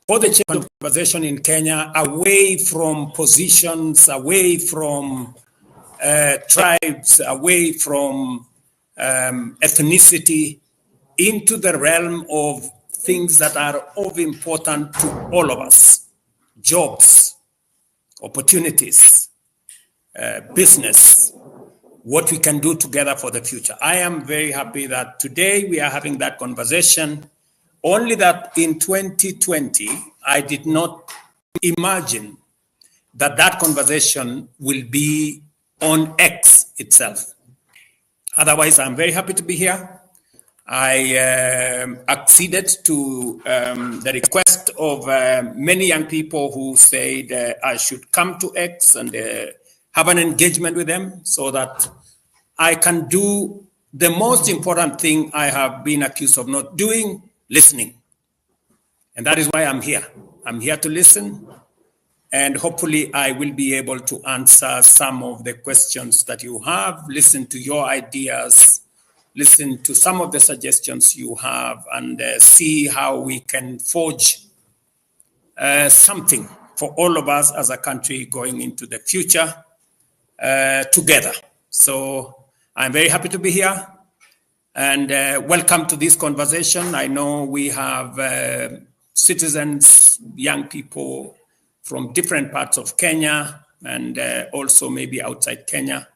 for the conversation in Kenya, away from positions, away from tribes, away from ethnicity, into the realm of things that are of importance to all of us: jobs, opportunities, business, what we can do together for the future. I am very happy that today we are having that conversation. Only that in 2020, I did not imagine that that conversation will be on X itself. Otherwise, I'm very happy to be here. I acceded to the request of many young people who said I should come to X and have an engagement with them so that I can do the most important thing I have been accused of not doing: listening. And that is why I'm here. I'm here to listen. And hopefully I will be able to answer some of the questions that you have, listen to your ideas, listen to some of the suggestions you have, and see how we can forge something for all of us as a country going into the future together. So I'm very happy to be here, and welcome to this conversation. I know we have citizens, young people from different parts of Kenya, and also maybe outside Kenya.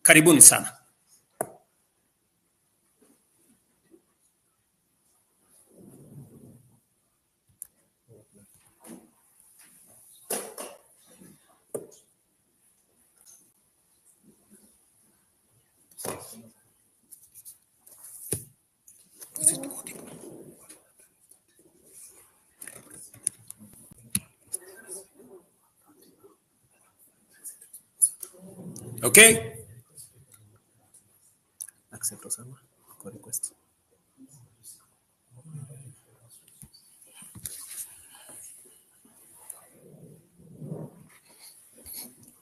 Karibuni sana. Okay. Accept Osama for request.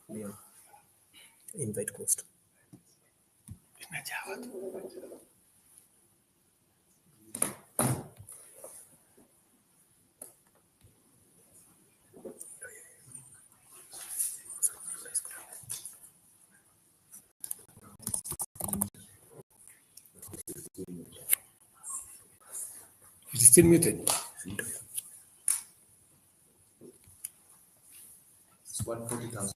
Yeah. Invite host. It is still muted. It's 140,000.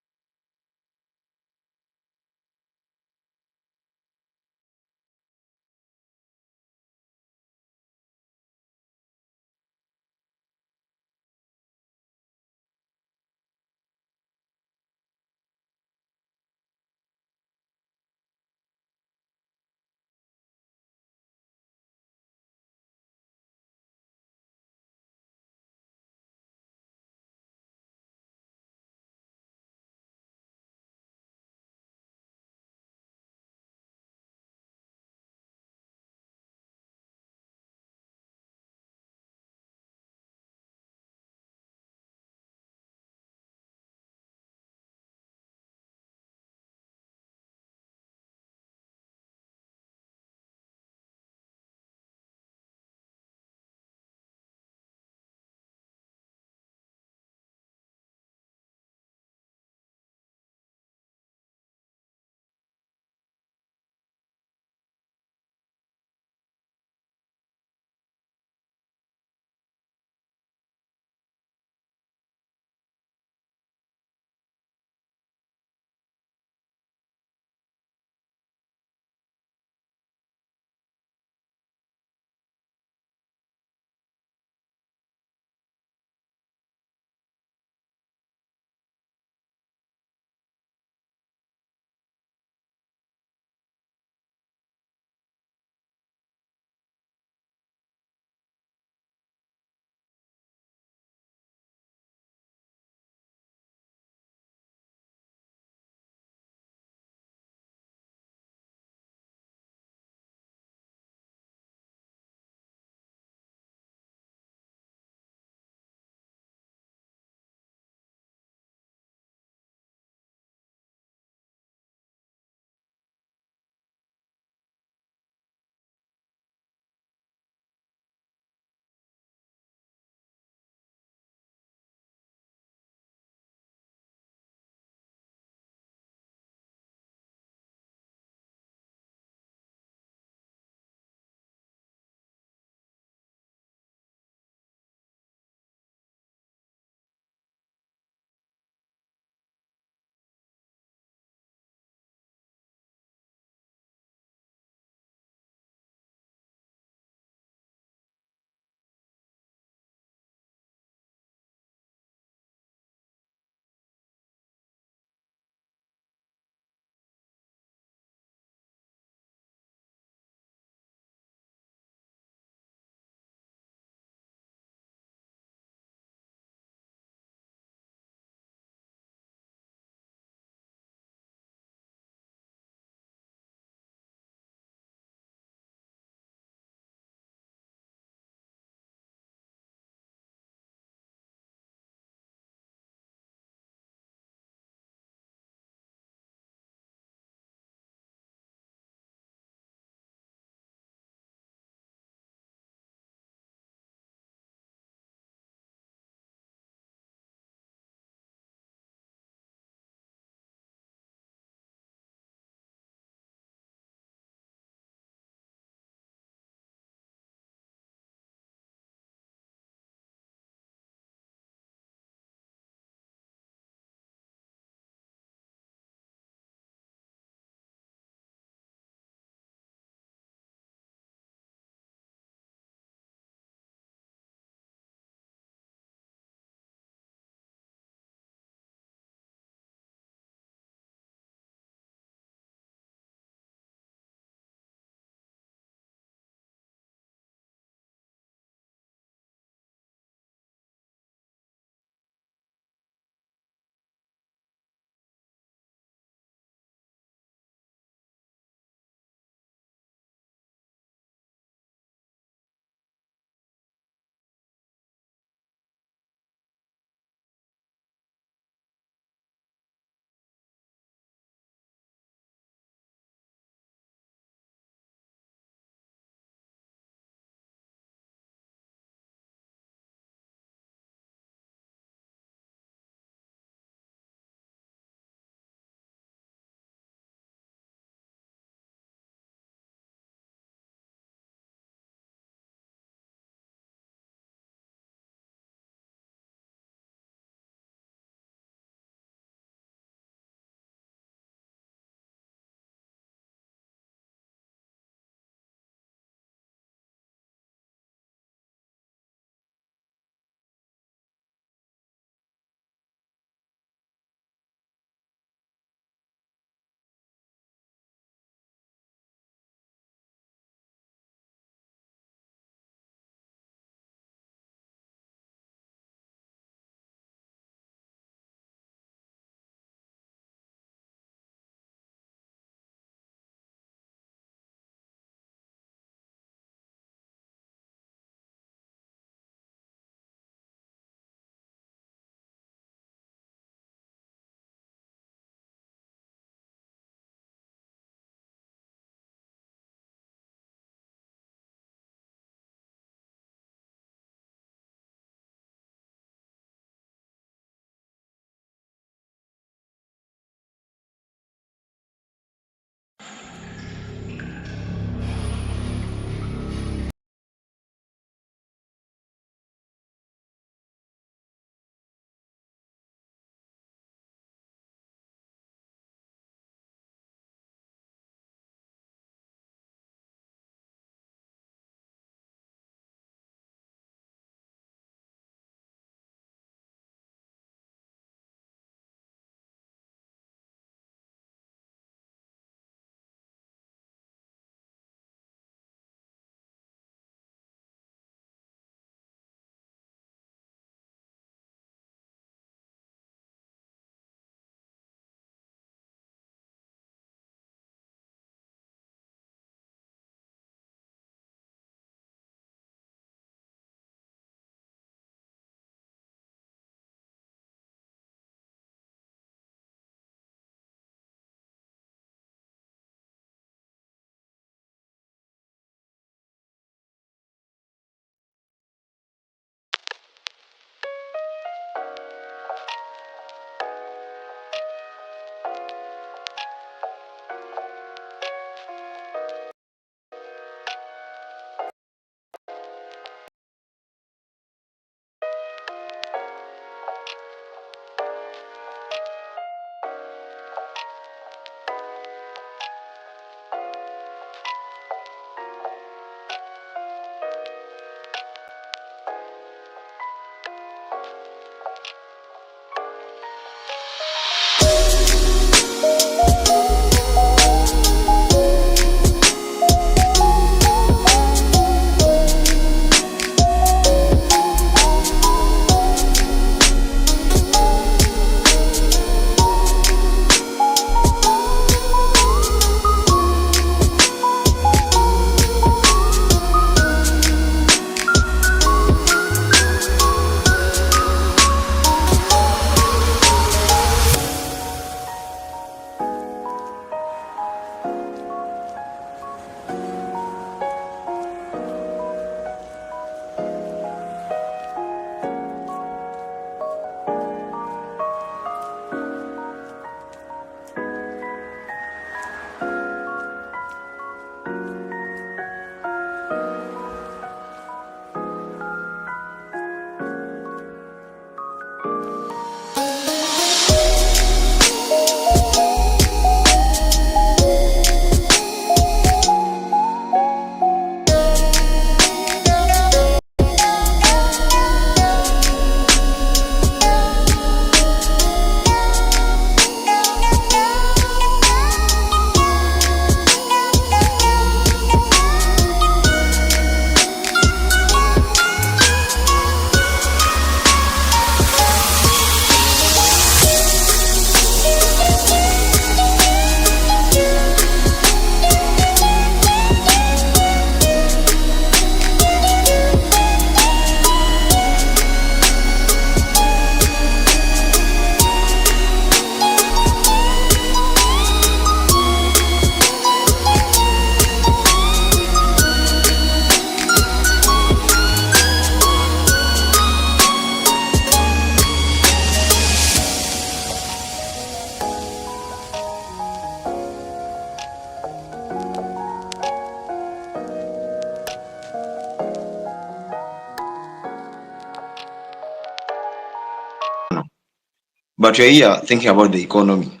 But you're here thinking about the economy.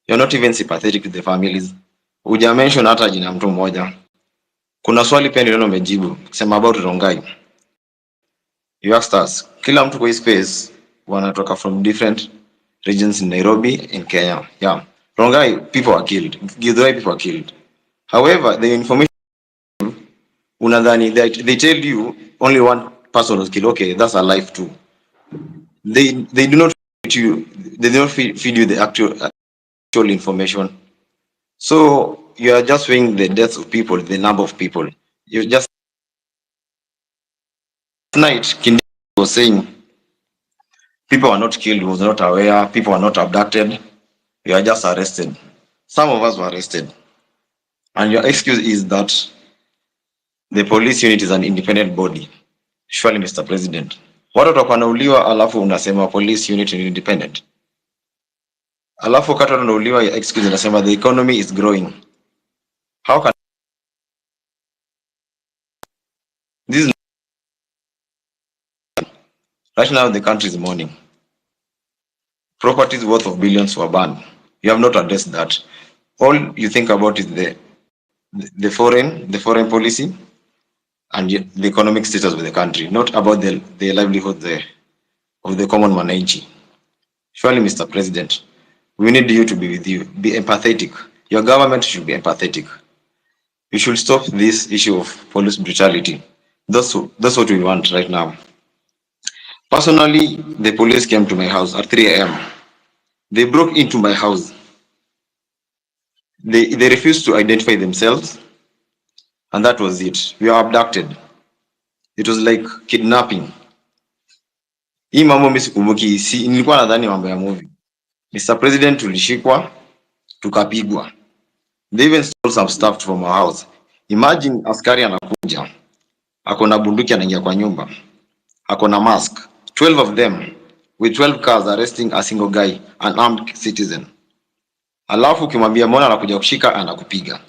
You're not even sympathetic to the families. Uja mention hata jina mtu mmoja. Kuna swali pia niliona umejibu kusema about Rongai. You asked us, kila mtu kwa hii space wanatoka from different regions in Nairobi in Kenya. Yeah. Rongai, people are killed. Githurai, people are killed. However, the information unadhani they tell you only one person was killed. Okay, that's a life too. They do not feed you. They do not feed you the actual information. So you are just weighing the deaths of people, the number of people. You just tonight Kindiki was saying people are not killed, was not aware, people are not abducted. You are just arrested. Some of us were arrested. And your excuse is that the police unit is an independent body. Surely, Mr. President. Watu watakuwa wanauliwa alafu unasema police unit is independent. Alafu wakati wanauliwa your excuse unasema the economy is growing. How can this is right now the country is mourning. Properties worth of billions were banned. You have not addressed that. All you think about is the foreign policy and the economic status of the country, not about the livelihood of the common mananchi. Surely, Mr. President, we need you to be with you. Be empathetic. Your government should be empathetic. You should stop this issue of police brutality. That's what we want right now. Personally, the police came to my house at 3 a.m. They broke into my house. They refused to identify themselves, and that was it. We were abducted. It was like kidnapping. Hii mambo mimi sikumbuki, nilikuwa nadhani mambo ya movie. Mr. President, tulishikwa, tukapigwa. They even stole some stuff from our house. Imagine askari anakuja, ako na bunduki anaingia kwa nyumba, ako na mask, 12 of them with 12 cars arresting a single guy, an armed citizen. Alafu ukimwambia mbona anakuja kushika anakupiga.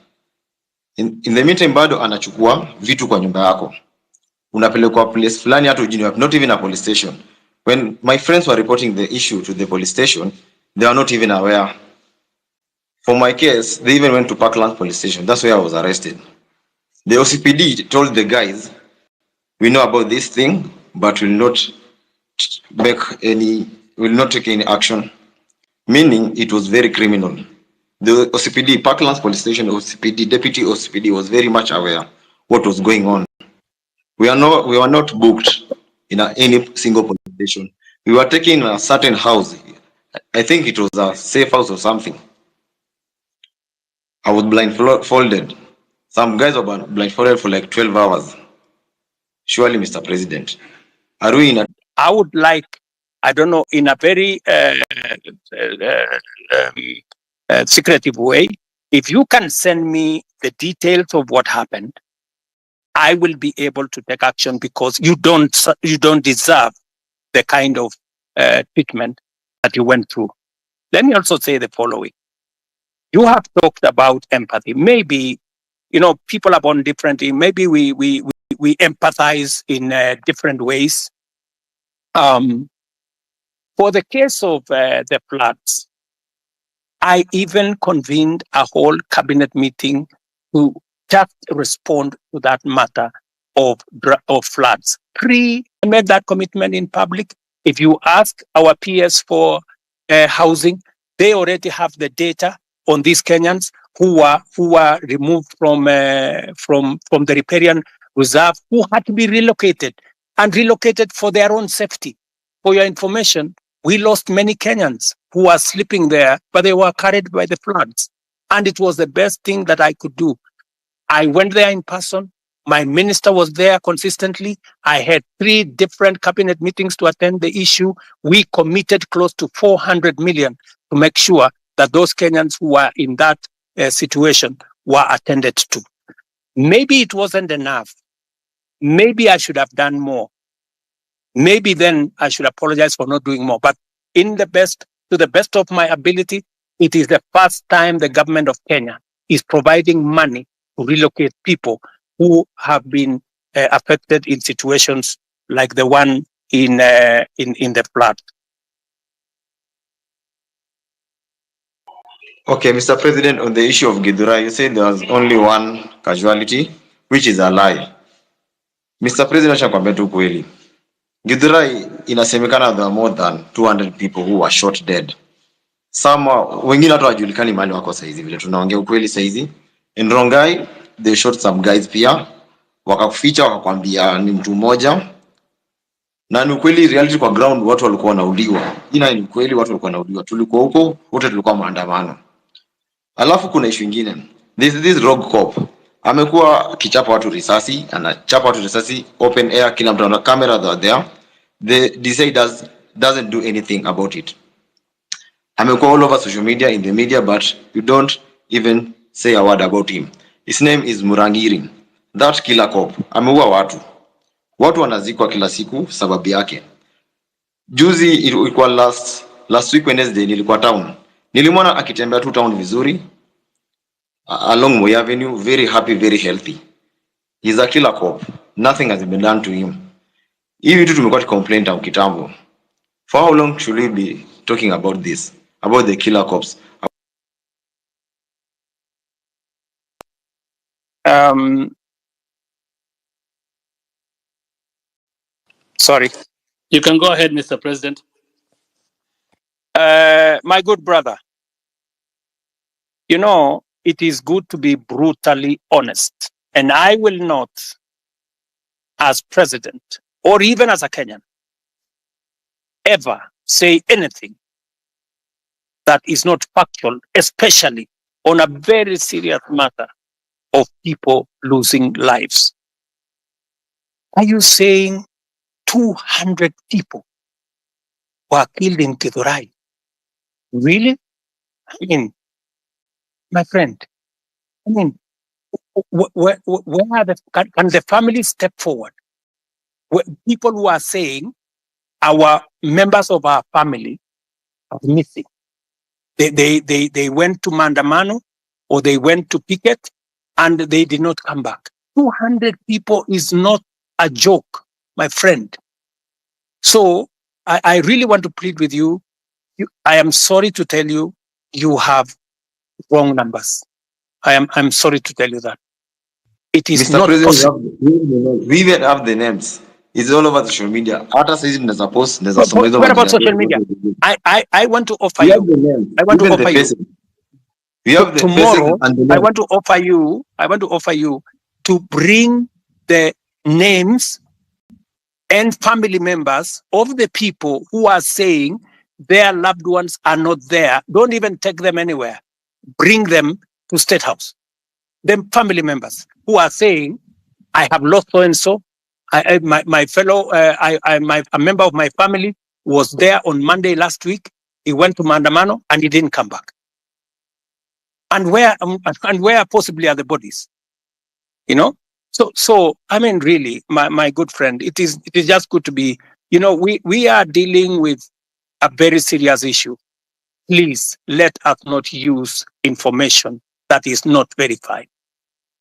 In the meantime bado anachukua vitu kwa nyumba yako. Unapelekwa place fulani hata ujini wapi, not even a police station. When my friends were reporting the issue to the police station, they were not even aware. For my case, they even went to Parkland police station. That's where I was arrested. The OCPD told the guys, we know about this thing, but will not take any action. Meaning it was very criminal. The OCPD, Parklands police station OCPD, deputy OCPD was very much aware what was going on. We were not booked in any single police station. We were taken in a certain house. I think it was a safe house or something. I was blindfolded. Some guys were blindfolded for like 12 hours. Surely, Mr. President, are we in a... I would like, I don't know, in a very secretive way, if you can send me the details of what happened, I will be able to take action, because you don't deserve the kind of treatment that you went through. Let me also say the following. You have talked about empathy. Maybe, people are born differently. Maybe we empathize in different ways. For the case of the floods, I even convened a whole cabinet meeting to just respond to that matter of floods. I made that commitment in public. If you ask our peers for housing, they already have the data on these Kenyans who were removed from the riparian reserve, who had to be relocated for their own safety. For your information, we lost many Kenyans who were sleeping there, but they were carried by the floods. And it was the best thing that I could do. I went there in person. My minister was there consistently. I had 3 different cabinet meetings to attend the issue. We committed close to 400 million to make sure that those Kenyans who were in that situation were attended to. Maybe it wasn't enough. Maybe I should have done more. Maybe then I should apologize for not doing more. But to the best of my ability, it is the first time the government of Kenya is providing money to relocate people who have been affected in situations like the one in the flood. Okay, Mr. President, on the issue of Githurai, you said there was only one casualty, which is a lie. Mr. President, nakwambia tu kweli. Githurai inasemekana there are more than 200 people who were shot dead. Some wengine hata wajulikani mahali wako saizi, vile tunaongea ukweli saizi. In Rongai, they shot some guys pia, wakakuficha wakakwambia ni mtu mmoja. Na ni ukweli, reality kwa ground watu walikuwa wanauliwa. Ina ni ukweli, watu walikuwa wanauliwa. Tulikuwa huko, wote tulikuwa maandamano. Alafu kuna issue nyingine. This rogue cop amekuwa kichapa watu risasi, anachapa watu risasi open air, kila mtu ana camera there. The DCI doesn't do anything about it. Amekuwa all over social media, in the media, but you don't even say a word about him. His name is Murangiri. That killer cop ameua watu. Watu wanazikwa kila siku sababu yake. Juzi ilikuwa last week Wednesday, nilikuwa town. Nilimwona akitembea tu town vizuri along Moi Avenue, very happy, very healthy. He's a killer cop. Nothing has been done to him. Hivi vitu tumekuwa tucomplain tangu kitambo. For how long should we be talking about this? About the killer cops? Sorry. You can go ahead, Mr. President. My good brother, you know, it is good to be brutally honest. And I will not, as president, or even as a Kenyan, ever say anything that is not factual, especially on a very serious matter of people losing lives. Are you saying 200 people were killed in Githurai? Really? I mean, my friend, I mean, where are can the family step forward? People who are saying our members of our family are missing. They went to Mandamano or they went to picket and they did not come back. 200 people is not a joke, my friend. So I really want to plead with you. I am sorry to tell you, you have wrong numbers. I'm sorry to tell you that. It is Mr. not President, possible. we even have the names. It's all over social media. Hata saizi tunaweza post, tunaweza soma hizo What about majina. social media? I want to offer We have you. the names. I want to Even the offer you. faces. We have the Tomorrow, faces and the I names. want to offer you to bring the names and family members of the people who are saying their loved ones are not there. Don't even take them anywhere. Bring them to State House. The family members who are saying, I have lost so and so. My fellow, a member of my family was there on Monday last week. He went to Mandamano and he didn't come back. And where possibly are the bodies? You know? So I mean, really, my good friend, it is just good to be, you know, we are dealing with a very serious issue. Please let us not use information that is not verified.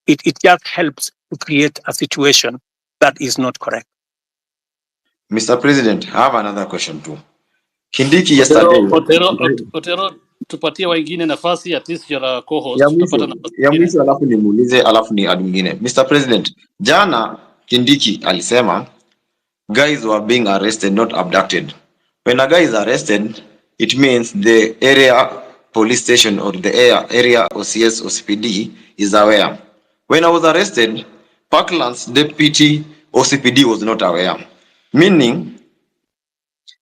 It just helps to create a situation that is not correct. Mr. President, I have another question too. Kindiki yesterday. Otero, tupatie wengine nafasi, at least you're a co-host. Ya mwisho alafu nimuulize alafu ni adu mwingine. Mr. President, jana Kindiki alisema guys were being arrested, not abducted. When a guy is arrested, it means the area police station or the area OCS or CPD is aware. When I was arrested, Parkland's deputy OCPD was not aware. Meaning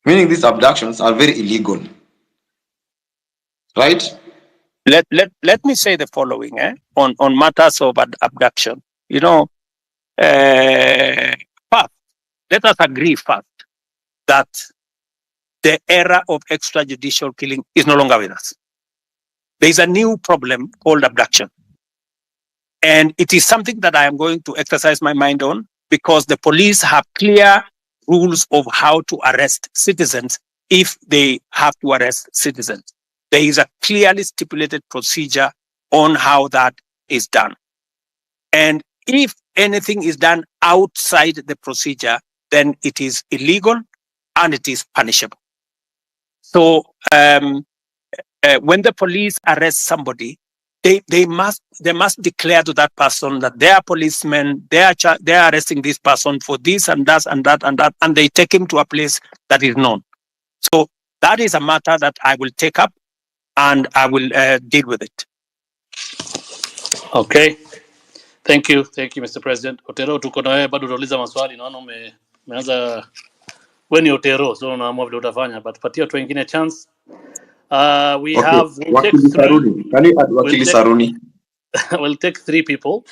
these abductions are very illegal. Right? Let me say the following on matters of abduction. You know, first, let us agree first that the era of extrajudicial killing is no longer with us. There is a new problem called abduction. And it is something that I am going to exercise my mind on because the police have clear rules of how to arrest citizens if they have to arrest citizens. There is a clearly stipulated procedure on how that is done. And if anything is done outside the procedure, then it is illegal and it is punishable. So when the police arrest somebody, they must declare to that person that they are policemen, they are arresting this person for this and that and that and that, and they take him to a place that is known. So that is a matter that I will take up and I will deal with it. Okay. Thank you, Mr. President. Otero, tuko na wewe bado utauliza maswali, naona umeanza wewe ni Otero, so unaamua vile utafanya, but patia watu wengine chance. We'll take Wakili three. Saruni. Can you add Wakili Saruni? We'll take 3 people,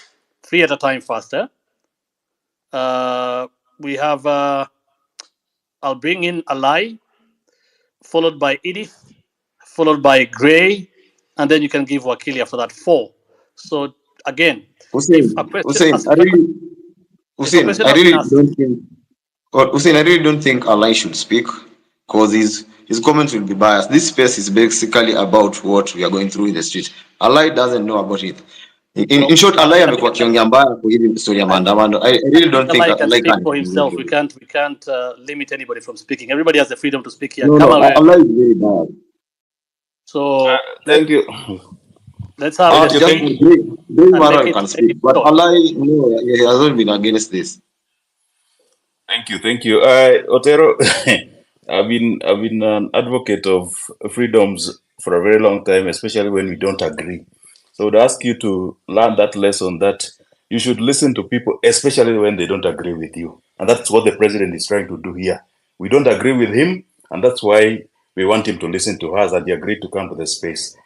3 at a time faster. We have, I'll bring in Alai, followed by Edith, followed by Gray, and then you can give Wakili after that 4. So again, Hussein, I really don't think Alai should speak because his comments will be biased. This space is basically about what we are going through in the street. Alai doesn't know about it. In short, Alai amekuwa kiongea mbaya kwa hili story ya maandamano. I really don't think Alai can speak for himself. We can't limit anybody from speaking. Everybody has the freedom to speak here. No, Alai is very bad. So thank you. Let's have Gray can speak, but Alai, no, he hasn't been against this. Thank you. Otero, I've been an advocate of freedoms for a very long time, especially when we don't agree. So I would ask you to learn that lesson that you should listen to people, especially when they don't agree with you. And that's what the president is trying to do here. We don't agree with him, and that's why we want him to listen to us, and he agreed to come to the space.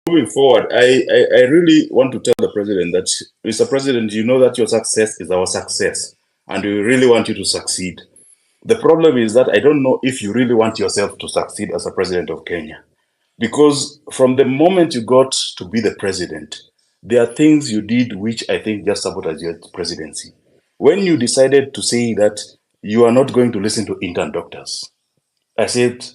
Moving forward, I really want to tell the president that, Mr. President, you know that your success is our success, and we really want you to succeed. The problem is that I don't know if you really want yourself to succeed as a president of Kenya. Because from the moment you got to be the president, there are things you did which I think just sabotaged your presidency. When you decided to say that you are not going to listen to intern doctors, I said,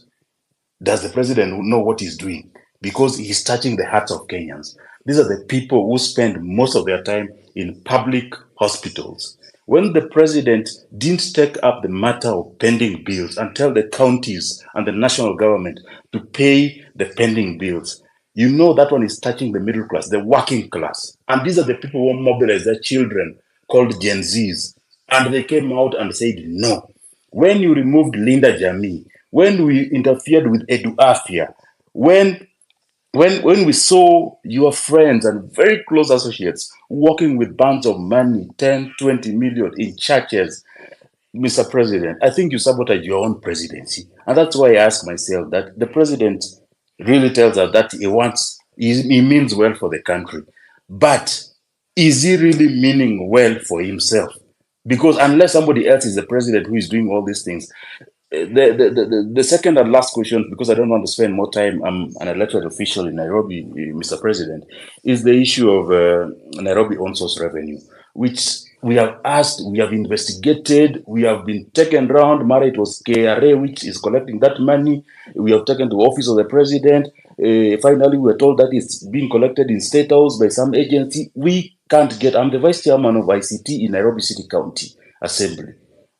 does the president know what he's doing? Because he's touching the hearts of Kenyans. These are the people who spend most of their time in public hospitals. When the president didn't take up the matter of pending bills and tell the counties and the national government to pay the pending bills, you know that one is touching the middle class, the working class. And these are the people who mobilize their children, called Gen Zs. And they came out and said no. When you removed Linda Jamii, when we interfered with Edu Afia, when we saw your friends and very close associates working with bands of money, 10, 20 million in churches, Mr. President, I think you sabotage your own presidency. And that's why I ask myself that the president really tells us that he means well for the country. But is he really meaning well for himself? Because unless somebody else is the president who is doing all these things, the second and last question, because I don't want to spend more time, I'm an elected official in Nairobi, Mr. President, is the issue of Nairobi on-source revenue, which we have asked, we have investigated, we have been taken around. Mara, it was KRA which is collecting that money. We have taken to the office of the president. Finally, we were told that it's being collected in State House by some agency. We can't get, I'm the vice chairman of ICT in Nairobi City County Assembly.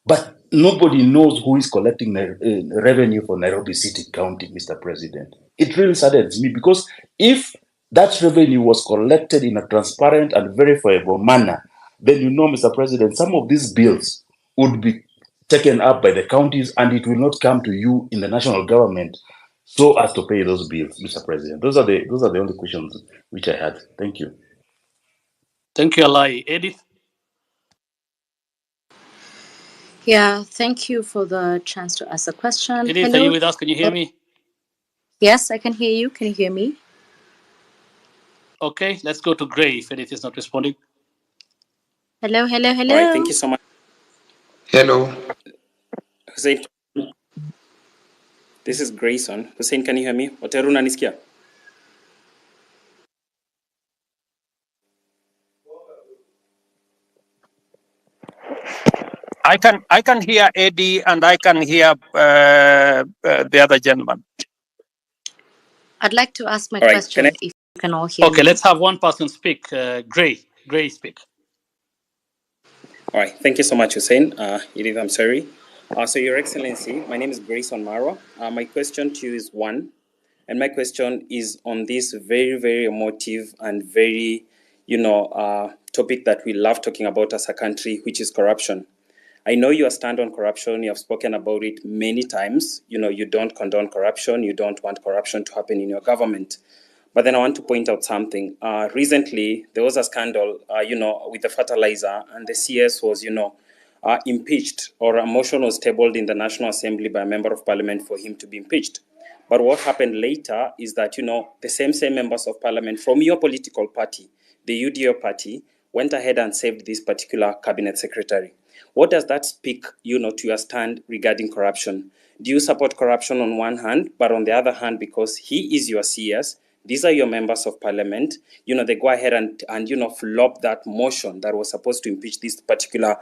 But nobody knows who is collecting revenue for Nairobi City County, Mr. President. It really saddens me because if that revenue was collected in a transparent and verifiable manner, then you know, Mr. President, some of these bills would be taken up by the counties and it will not come to you in the national government so as to pay those bills, Mr. President. Those are the only questions which I had. Thank you. Thank you, Alai. Edith? Yeah, thank you for the chance to ask a question. Edith, Hello. are you with us? Can you hear me? Yes, I can hear you. Can you hear me? Okay, let's go to Gray if Edith is not responding. Hello. All right, thank you so much. Hello. Hussein, this is Grayson. Hussein, can you hear me? Otero unanisikia? I can hear Eddie and I can hear the other gentleman. I'd like to ask my All right, question if you can all hear me. Okay, let's have one person speak. Gray, speak. All right, thank you so much, Hussein. Edith, I'm sorry. So, Your Excellency, my name is Grayson Marwa. My question to you is one, And my question is on this very, very emotive and very, topic that we love talking about as a country, which is corruption. I know you stand on corruption. You have spoken about it many times. You don't condone corruption. You don't want corruption to happen in your government. But then I want to point out something. Recently, there was a scandal, with the fertilizer, and the CS was, impeached, or a motion was tabled in the National Assembly by a member of parliament for him to be impeached. But what happened later is that, the same members of parliament from your political party, the UDO party, went ahead and saved this particular cabinet secretary. What does that speak, to your stand regarding corruption? Do you support corruption on one hand, but on the other hand, because he is your CS, these are your members of parliament, they go ahead and flop that motion that was supposed to impeach this particular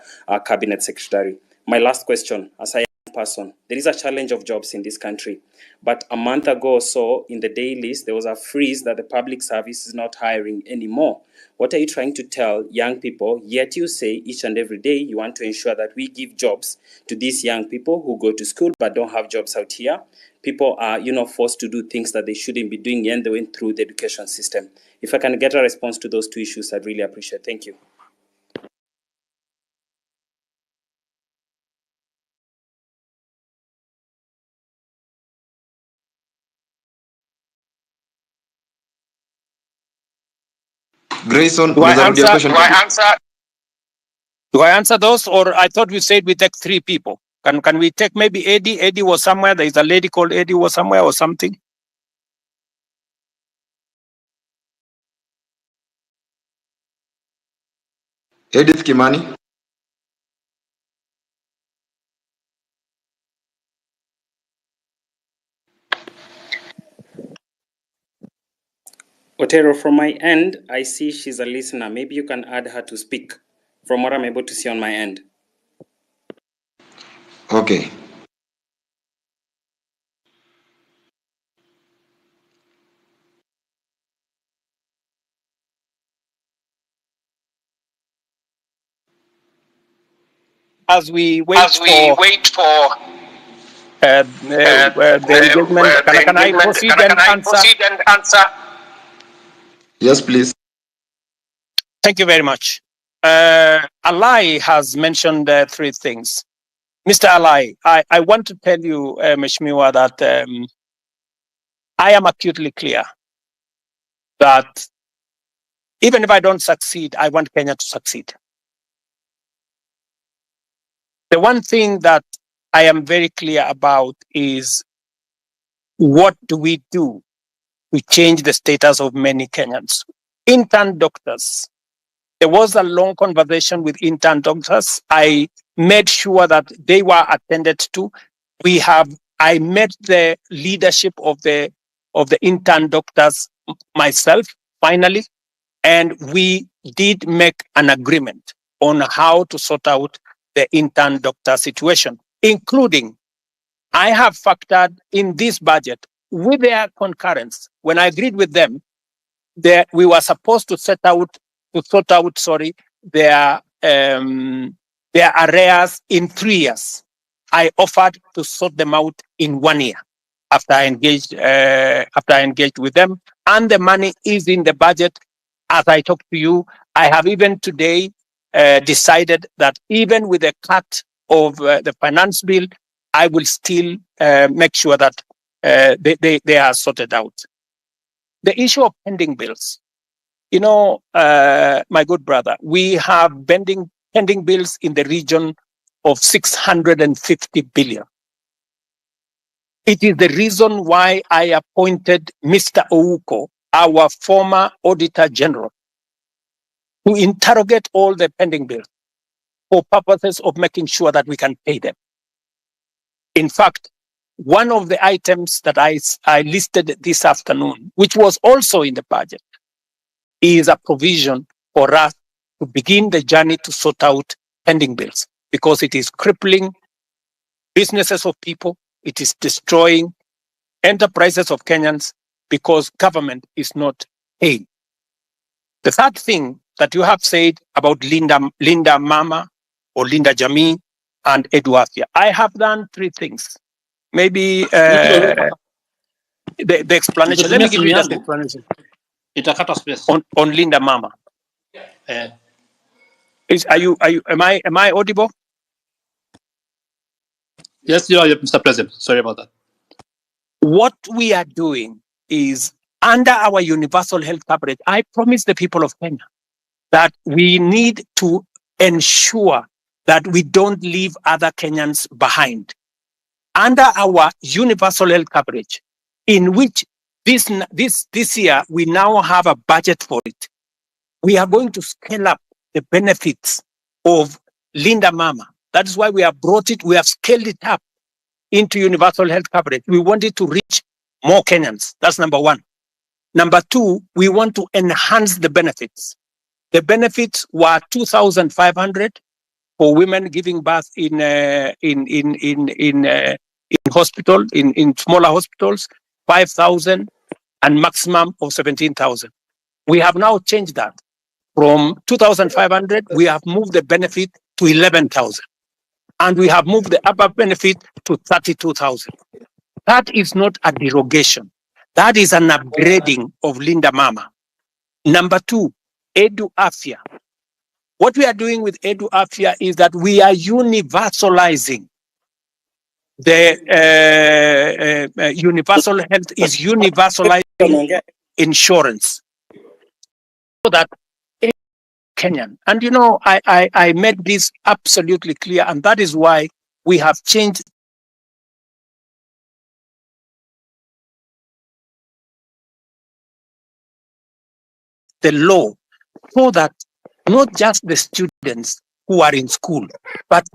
cabinet secretary? My last question, as a young person, there is a challenge of jobs in this country. But a month ago or so, in the dailies, there was a freeze that the public service is not hiring anymore. What are you trying to tell young people? Yet you say each and every day you want to ensure that we give jobs to these young people who go to school but don't have jobs out here. People are, forced to do things that they shouldn't be doing, and they went through the education system. If I can get a response to those two issues, I'd really appreciate it. Thank you. Grayson, Do I unaweza rudia answer? question? Do I answer those, or I thought we said we take 3 people? Can we take maybe Eddie? Eddie was somewhere. There is a lady called Eddie was somewhere or something. Edith Kimani. Otero, from my end, I see she's a listener. Maybe you can add her to speak from what I'm able to see on my end. Okay. As we wait for the engagement, can I proceed and answer? Yes, please. Thank you very much. Alai has mentioned 3 things. Mr. Alai, I want to tell you, Mheshimiwa, that I am acutely clear that even if I don't succeed, I want Kenya to succeed. The one thing that I am very clear about is what do we do to change the status of many Kenyans? Intern doctors. There was a long conversation with intern doctors. I made sure that they were attended to. I met the leadership of the intern doctors myself, finally, and we did make an agreement on how to sort out the intern doctor situation, including I have factored in this budget with their concurrence. When I agreed with them, that we were supposed to sort out their arrears in 3 years. I offered to sort them out in 1 year after I engaged with them, and the money is in the budget. As I talk to you, I have even today decided that even with a cut of the finance bill, I will still make sure that they are sorted out. The issue of pending bills. My good brother, we have pending bills in the region of 650 billion. It is the reason why I appointed Mr. Ouko, our former Auditor General, to interrogate all the pending bills for purposes of making sure that we can pay them. In fact, one of the items that I listed this afternoon, which was also in the budget, is a provision for us to begin the journey to sort out pending bills, because it is crippling businesses of people, it is destroying enterprises of Kenyans, because government is not paying. The third thing that you have said about Linda Mama or Linda Jamii and Eduafia, I have done 3 things. Maybe the explanation. Let me give you just the Yangu, explanation itakata space. on Linda Mama. Eh, Am I audible? yes, you are, Mr. President. Sorry about that. What we are doing is under our universal health coverage. I promise the people of Kenya that we need to ensure that we don't leave other Kenyans behind. Under our universal health coverage, in which this year we now have a budget for it, we are going to scale up the benefits of Linda Mama. That is why we have brought it, we have scaled it up into universal health coverage. We want it to reach more Kenyans. That's number one. Number two, we want to enhance the benefits. The benefits were 2,500 for women giving birth in hospital, in smaller hospitals, 5,000 and maximum of 17,000. We have now changed that. From 2,500, we have moved the benefit to 11,000. And we have moved the upper benefit to 32,000. That is not a derogation. That is an upgrading of Linda Mama. Number two, Edu Afya. What we are doing with Edu Afya is that we are universalizing the universal health is universalizing insurance so that Kenyan. And you know, I made this absolutely clear, and that is why we have changed the law so that not just the students who are in school, but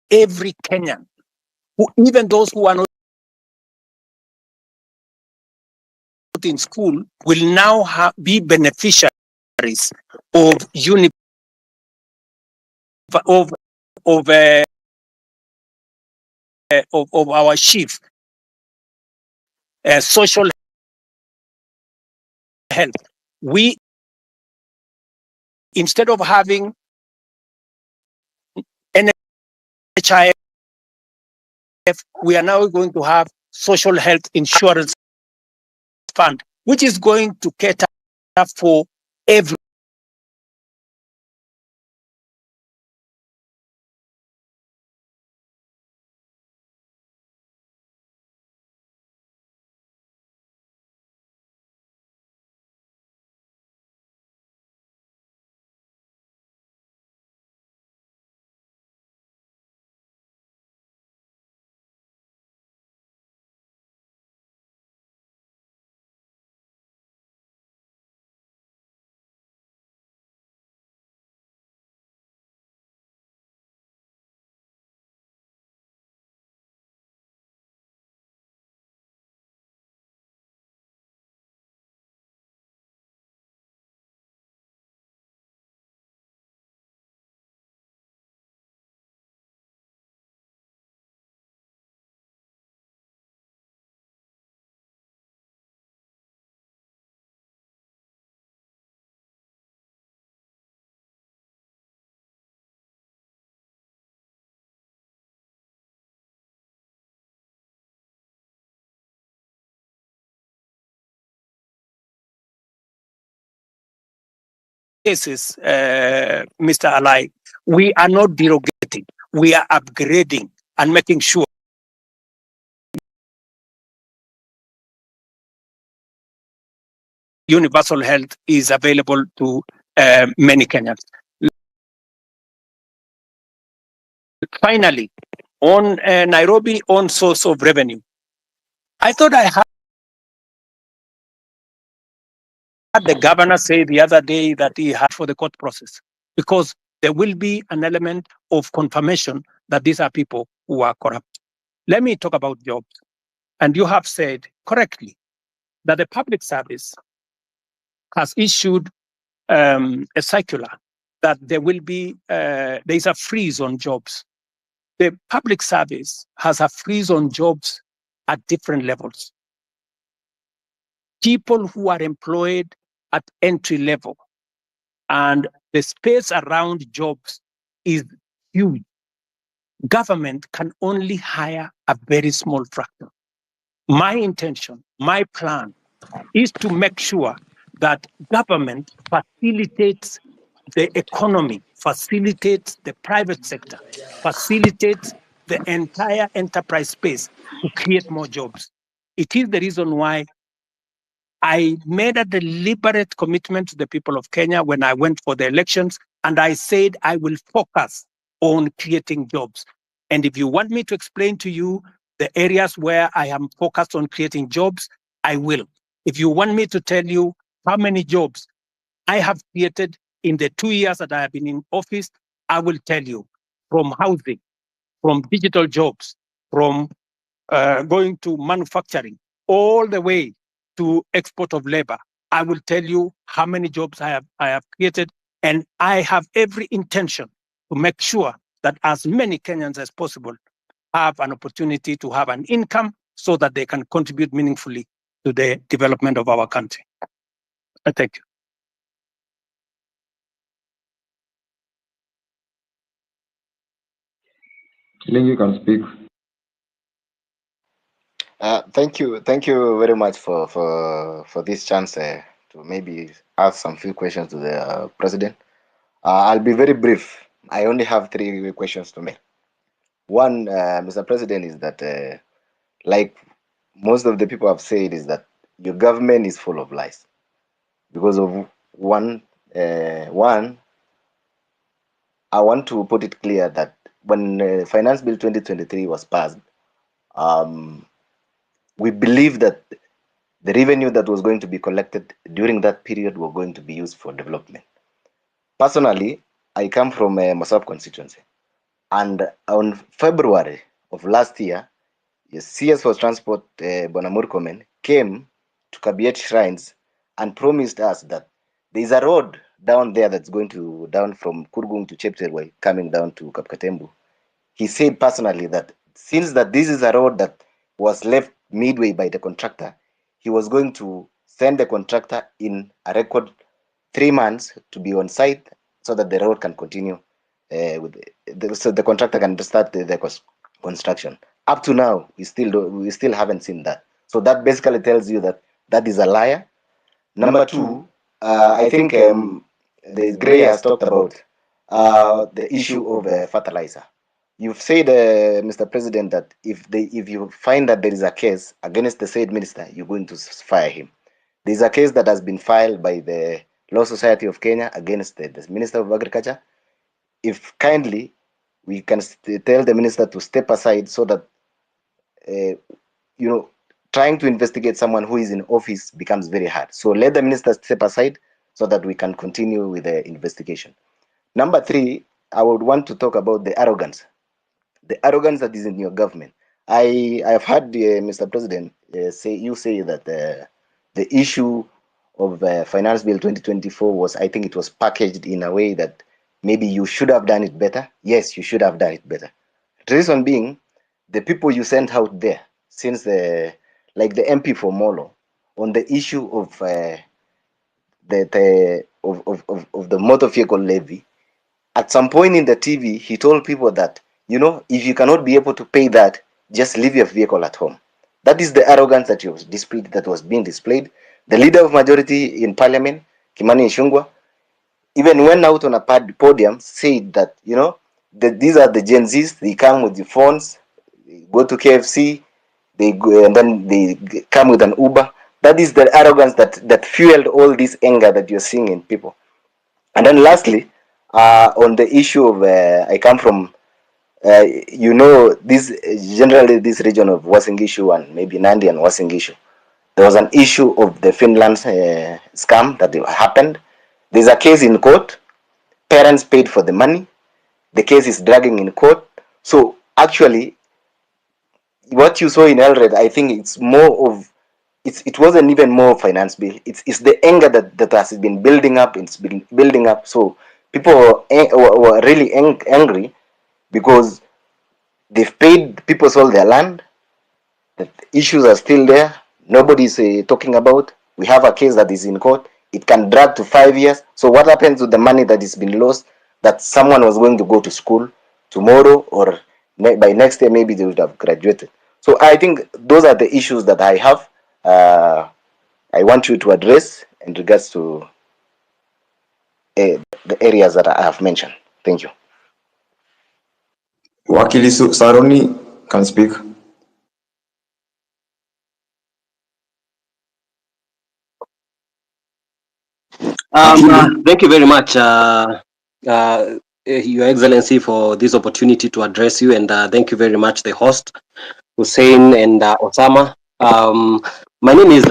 every Kenyan, even those who are not in school, will now be beneficiaries of our chief social health. We, instead of having NHIF, we are now going to have social health insurance fund, which is going to cater for every cases, Mr. Alai, we are not derogating, we are upgrading and making sure universal health is available to many Kenyans. Finally, on Nairobi own source of revenue, I thought I had the governor say the other day that he had for the court process, because there will be an element of confirmation that these are people who are corrupt. Let me talk about jobs. And you have said correctly that the public service has issued a circular that there will be, there is a freeze on jobs. The public service has a freeze on jobs at different levels. People who are employed at entry level and the space around jobs is huge. Government can only hire a very small fraction. My intention, my plan is to make sure that government facilitates the economy, facilitates the private sector, facilitates the entire enterprise space to create more jobs. It is the reason why I made a deliberate commitment to the people of Kenya when I went for the elections, and I said I will focus on creating jobs. And if you want me to explain to you the areas where I am focused on creating jobs, I will. If you want me to tell you how many jobs I have created in the 2 years that I have been in office, I will tell you, from housing, from digital jobs, from going to manufacturing, all the way to export of labor. I will tell you how many jobs I have created, and I have every intention to make sure that as many Kenyans as possible have an opportunity to have an income so that they can contribute meaningfully to the development of our country. Thank you. Kiling, you can speak. Thank you very much for this chance to maybe ask some few questions to the president. I'll be very brief. I only have 3 questions to make. One, Mr. President, is that like most of the people have said, is that your government is full of lies because of one. I want to put it clear that when Finance Bill 2023 was passed, we believe that the revenue that was going to be collected during that period were going to be used for development. Personally, I come from a Masab constituency, and on February of last year, the CS for Transport, Bwana Murkomen, came to Kabiet Shrines and promised us that there is a road down there that's going to down from Kurgung to Chepterway, coming down to Kapkatembu. He said personally that since that this is a road that was left midway by the contractor, he was going to send the contractor in a record 3 months to be on site so that the road can continue so the contractor can start the construction. Up to now, we still haven't seen that. So that basically tells you that that is a liar. Number 2, I think the Gray has talked about the issue of fertilizer. You've said, Mr. President, that if you find that there is a case against the said minister, you're going to fire him. There's a case that has been filed by the Law Society of Kenya against the Minister of Agriculture. If kindly, we can tell the minister to step aside so that, trying to investigate someone who is in office becomes very hard. So let the minister step aside so that we can continue with the investigation. Number 3, I would want to talk about the arrogance. The arrogance that is in your government. I have heard Mr. President say that the issue of Finance Bill 2024 was, I think it was packaged in a way that maybe you should have done it better. Yes, you should have done it better. The reason being, the people you sent out there, since like the MP for Molo, on the issue of the motor vehicle levy, at some point in the TV, he told people that, if you cannot be able to pay that, just leave your vehicle at home. That is the arrogance that was being displayed. The leader of majority in parliament, Kimani Ichung'wah, even went out on a podium, said that, that these are the Gen Zs, they come with the phones, they go to KFC, they go, and then they come with an Uber. That is the arrogance that fueled all this anger that you're seeing in people. And then lastly, on the issue of, I come from, this region of Uasin Gishu and maybe Nandi and Uasin Gishu. There was an issue of the Finland scam that happened. There's a case in court. Parents paid for the money. The case is dragging in court. So actually, what you saw in Elred, I think it's more of, it wasn't even more finance bill. It's the anger that has been building up. It's been building up. So people were really angry because they've paid, people sold their land. The issues are still there. Nobody's talking about. We have a case that is in court. It can drag to 5 years. So what happens to the money that has been lost, that someone was going to go to school tomorrow, or by next year maybe they would have graduated? So I think those are the issues that I have. I want you to address in regards to the areas that I have mentioned. Thank you. Wakili Saruni can speak. Thank you very much, Your Excellency, for this opportunity to address you, and thank you very much, the host, Hussein and Osama. My name is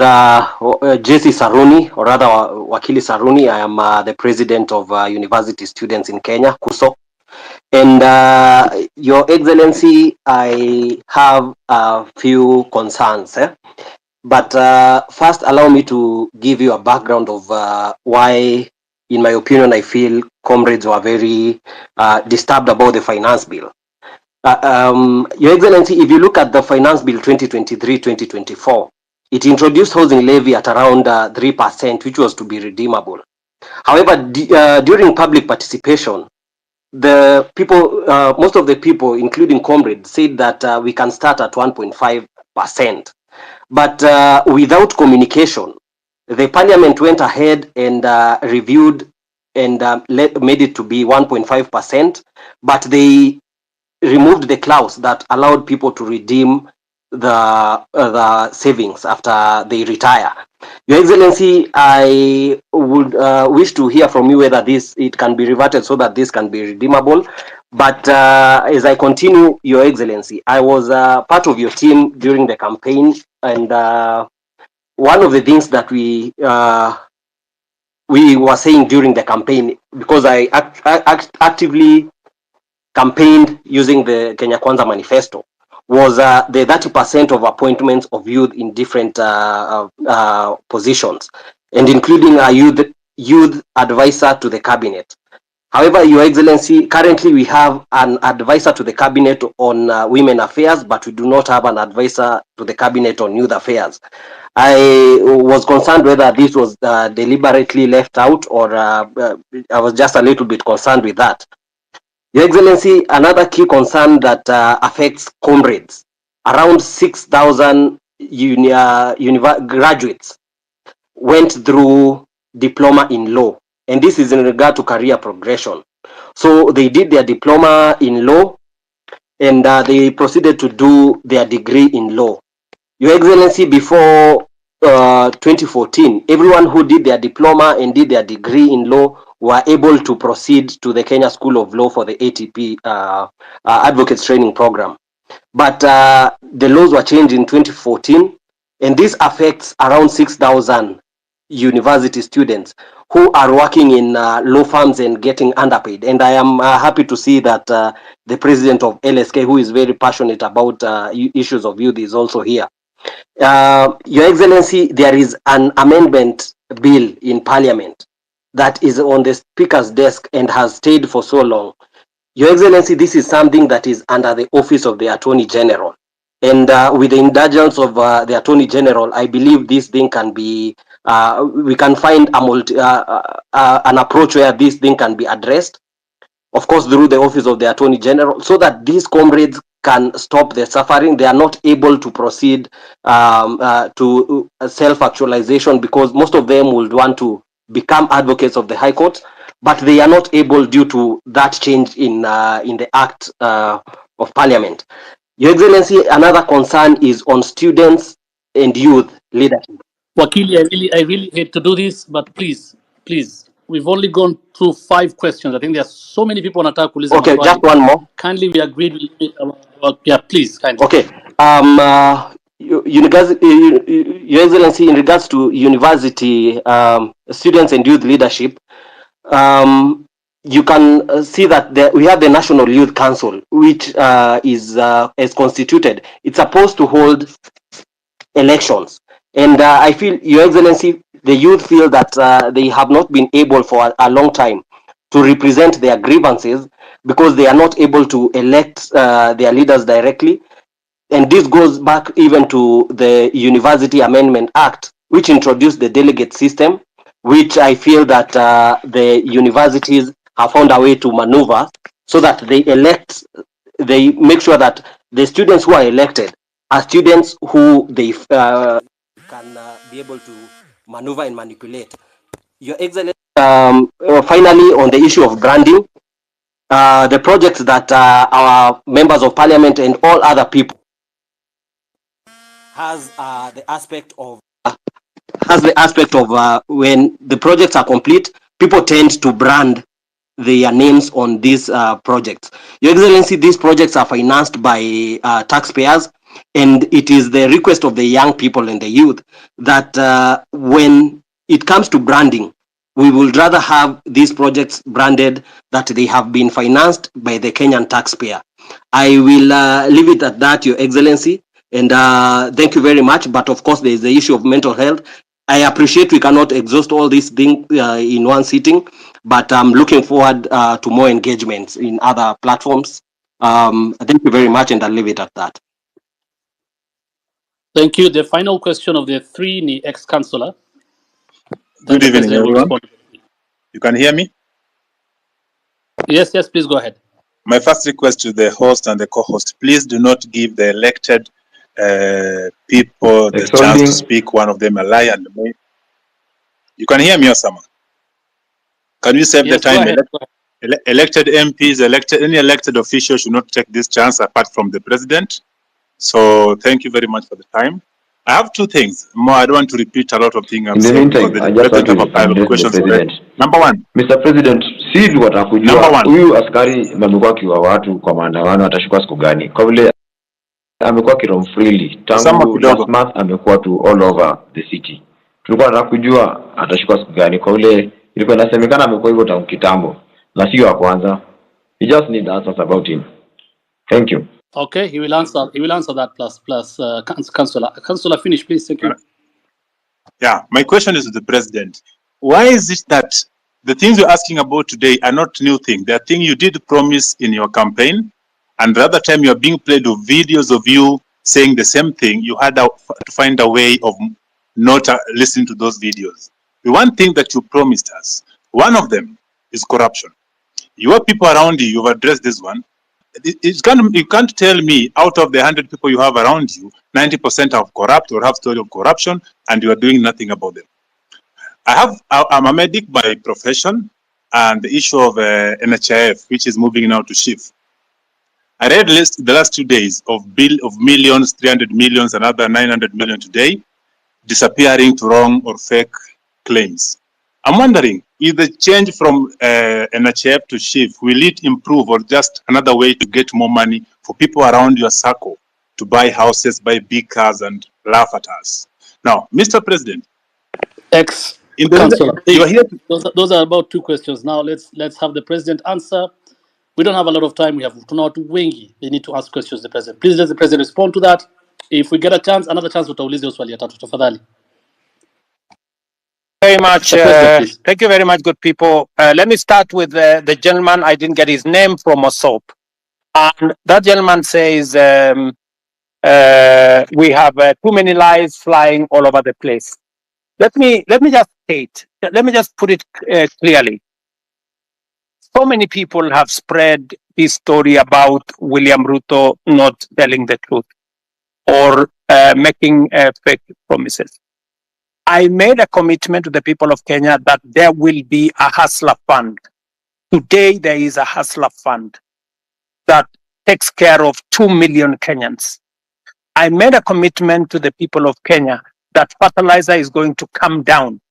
Jesse Saruni, or rather Wakili Saruni. I am the president of University Students in Kenya, KUSO. And Your Excellency, I have a few concerns. But first, allow me to give you a background of why, in my opinion, I feel comrades were very disturbed about the finance bill. Your Excellency, if you look at the finance bill 2023-2024, it introduced housing levy at around 3%, which was to be redeemable. However, during public participation, the people, most of the people, including comrades, said that we can start at 1.5%. But without communication, the parliament went ahead and reviewed and made it to be 1.5%, but they removed the clause that allowed people to redeem the savings after they retire. Your Excellency, I would wish to hear from you whether it can be reverted so that this can be redeemable. But as I continue, Your Excellency, I was part of your team during the campaign, and one of the things that we were saying during the campaign, because I actively campaigned using the Kenya Kwanza manifesto, was the 30% of appointments of youth in different positions, and including a youth advisor to the cabinet. However, Your Excellency, currently we have an advisor to the cabinet on women affairs, but we do not have an advisor to the cabinet on youth affairs. I was concerned whether this was deliberately left out, or I was just a little bit concerned with that. Your Excellency, another key concern that affects comrades, around 6,000 graduates went through diploma in law, and this is in regard to career progression. So they did their diploma in law, and they proceeded to do their degree in law. Your Excellency, before 2014, everyone who did their diploma and did their degree in law were able to proceed to the Kenya School of Law for the ATP Advocates Training Program. But the laws were changed in 2014, and this affects around 6,000 university students who are working in law firms and getting underpaid. And I am happy to see that the president of LSK, who is very passionate about issues of youth, is also here. Your Excellency, there is an amendment bill in Parliament that is on the Speaker's desk and has stayed for so long. Your Excellency, this is something that is under the office of the Attorney General. And with the indulgence of the Attorney General, I believe this thing can be, we can find an approach where this thing can be addressed, of course, through the office of the Attorney General, so that these comrades can stop the suffering. They are not able to proceed to self-actualization, because most of them would want to become advocates of the High Court, but they are not able due to that change in the Act of Parliament. Your Excellency, another concern is on students and youth leadership. Wakili, I really hate to do this, but please, we've only gone through 5 questions. I think there are so many people on attack. Okay, just one more. Kindly, we agreed. Yeah, please, kindly. Okay. Your Excellency, in regards to university students and youth leadership, you can see that we have the National Youth Council, which is constituted. It's supposed to hold elections. And I feel, Your Excellency, the youth feel that they have not been able for a long time to represent their grievances, because they are not able to elect their leaders directly. And this goes back even to the University Amendment Act, which introduced the delegate system, which I feel that the universities have found a way to maneuver so that they make sure that the students who are elected are students who they can be able to maneuver and manipulate. Your Excellency, finally, on the issue of branding, the projects that our members of parliament and all other people has the aspect of when the projects are complete, people tend to brand their names on these projects. Your Excellency, these projects are financed by taxpayers, and it is the request of the young people and the youth that when it comes to branding, we would rather have these projects branded that they have been financed by the Kenyan taxpayer. I will leave it at that, Your Excellency, and thank you very much. But of course, there is the issue of mental health. I appreciate we cannot exhaust all these things in one sitting, but I'm looking forward to more engagements in other platforms. Thank you very much, and I'll leave it at that. Thank you. The final question of the three ni ex-councillor. Good evening, everyone. You can hear me? Yes, please go ahead. My first request to the host and the co-host, please do not give the elected people the chance to speak, one of them a lie and me. You can hear me, Osama? Can you save the time? Elected MPs, any elected official should not take this chance apart from the president. So thank you very much for the time. I have two things more. I don't want to repeat a lot of things. In the meantime, I just want to address the president. Number one, Mr. President, si watakujua huyu askari amekuwa akiwa watu kwa maandamano atashikwa siku gani? Kwa vile amekuwa kirom freely tangu last month, amekuwa tu all over the city. Tulikuwa tunataka kujua atashikwa siku gani, kwa vile ilikuwa inasemekana amekuwa hivyo tangu kitambo na sio wa kwanza. We just need answers about him. Thank you. Okay, he will answer that plus Councillor. Councillor, finish, please. Thank you. Yeah, my question is to the president. Why is it that the things you're asking about today are not new things? They are things you did promise in your campaign, and the other time you are being played with videos of you saying the same thing. You had to find a way of not listening to those videos. The one thing that you promised us, one of them is corruption. Your people around you, you've addressed this one. You can't tell me out of the 100 people you have around you, 90% are corrupt or have story of corruption, and you are doing nothing about them. I'm a medic by profession, and the issue of NHIF, which is moving now to SHIF. I read the last 2 days of millions, 300 millions, another 900 million today, disappearing to wrong or fake claims. I'm wondering, if the change from NHIF to SHIF, will it improve or just another way to get more money for people around your circle to buy houses, buy big cars, and laugh at us? Now, Mr. President, you are here. Those are about two questions. Now, let's have the president answer. We don't have a lot of time. We have not wengi. They need to ask questions to the president. Please let the president respond to that. If we get a chance, another chance, utauliza swali ya tatu tafadhali. Very much. Thank you very much, good people. Let me start with the gentleman. I didn't get his name, from Osop. And that gentleman says we have too many lies flying all over the place. Let me just state. Let me just put it clearly. So many people have spread this story about William Ruto not telling the truth or making fake promises. I made a commitment to the people of Kenya that there will be a hustler fund. Today, there is a hustler fund that takes care of 2 million Kenyans. I made a commitment to the people of Kenya that fertilizer is going to come down.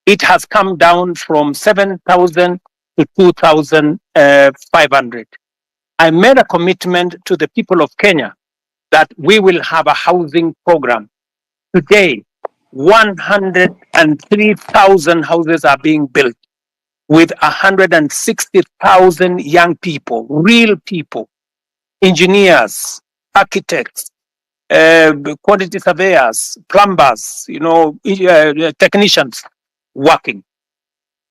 It has come down from 7,000 to 2,500. I made a commitment to the people of Kenya that we will have a housing program. Today, 103,000 houses are being built with 160,000 young people, real people, engineers, architects, quantity surveyors, plumbers, technicians working.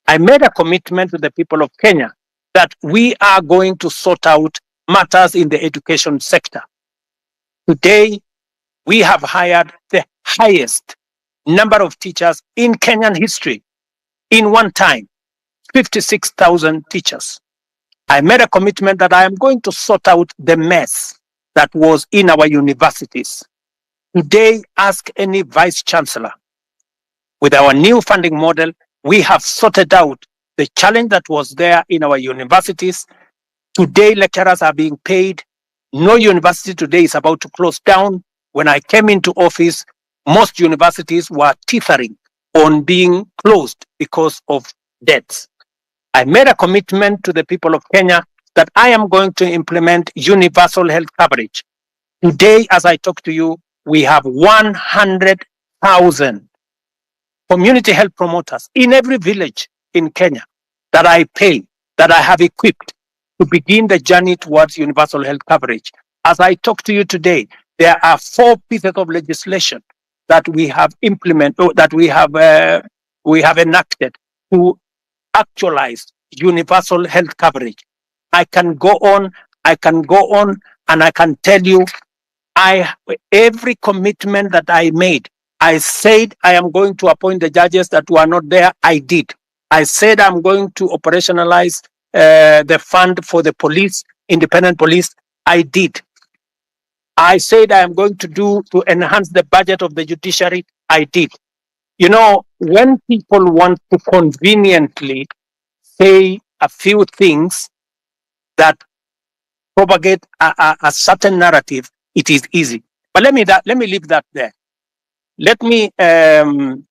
I made a commitment to the people of Kenya that we are going to sort out matters in the education sector. Today, we have hired the highest number of teachers in Kenyan history. In one time, 56,000 teachers. I made a commitment that I am going to sort out the mess that was in our universities. Today, ask any vice chancellor. With our new funding model, we have sorted out the challenge that was there in our universities. Today, lecturers are being paid. No university today is about to close down. When I came into office, most universities were teetering on being closed because of debts. I made a commitment to the people of Kenya that I am going to implement universal health coverage. Today, as I talk to you, we have 100,000 community health promoters in every village in Kenya that I pay, that I have equipped to begin the journey towards universal health coverage. As I talk to you today, there are 4 pieces of legislation that we have implemented, that we have enacted to actualize universal health coverage. I can go on, and I can tell you, every commitment that I made, I said I am going to appoint the judges that were not there. I did. I said I'm going to operationalize the fund for the police, independent police. I did. I said I am going to enhance the budget of the judiciary. I did. You know, when people want to conveniently say a few things that propagate a certain narrative, it is easy. But let me leave that there. Let me go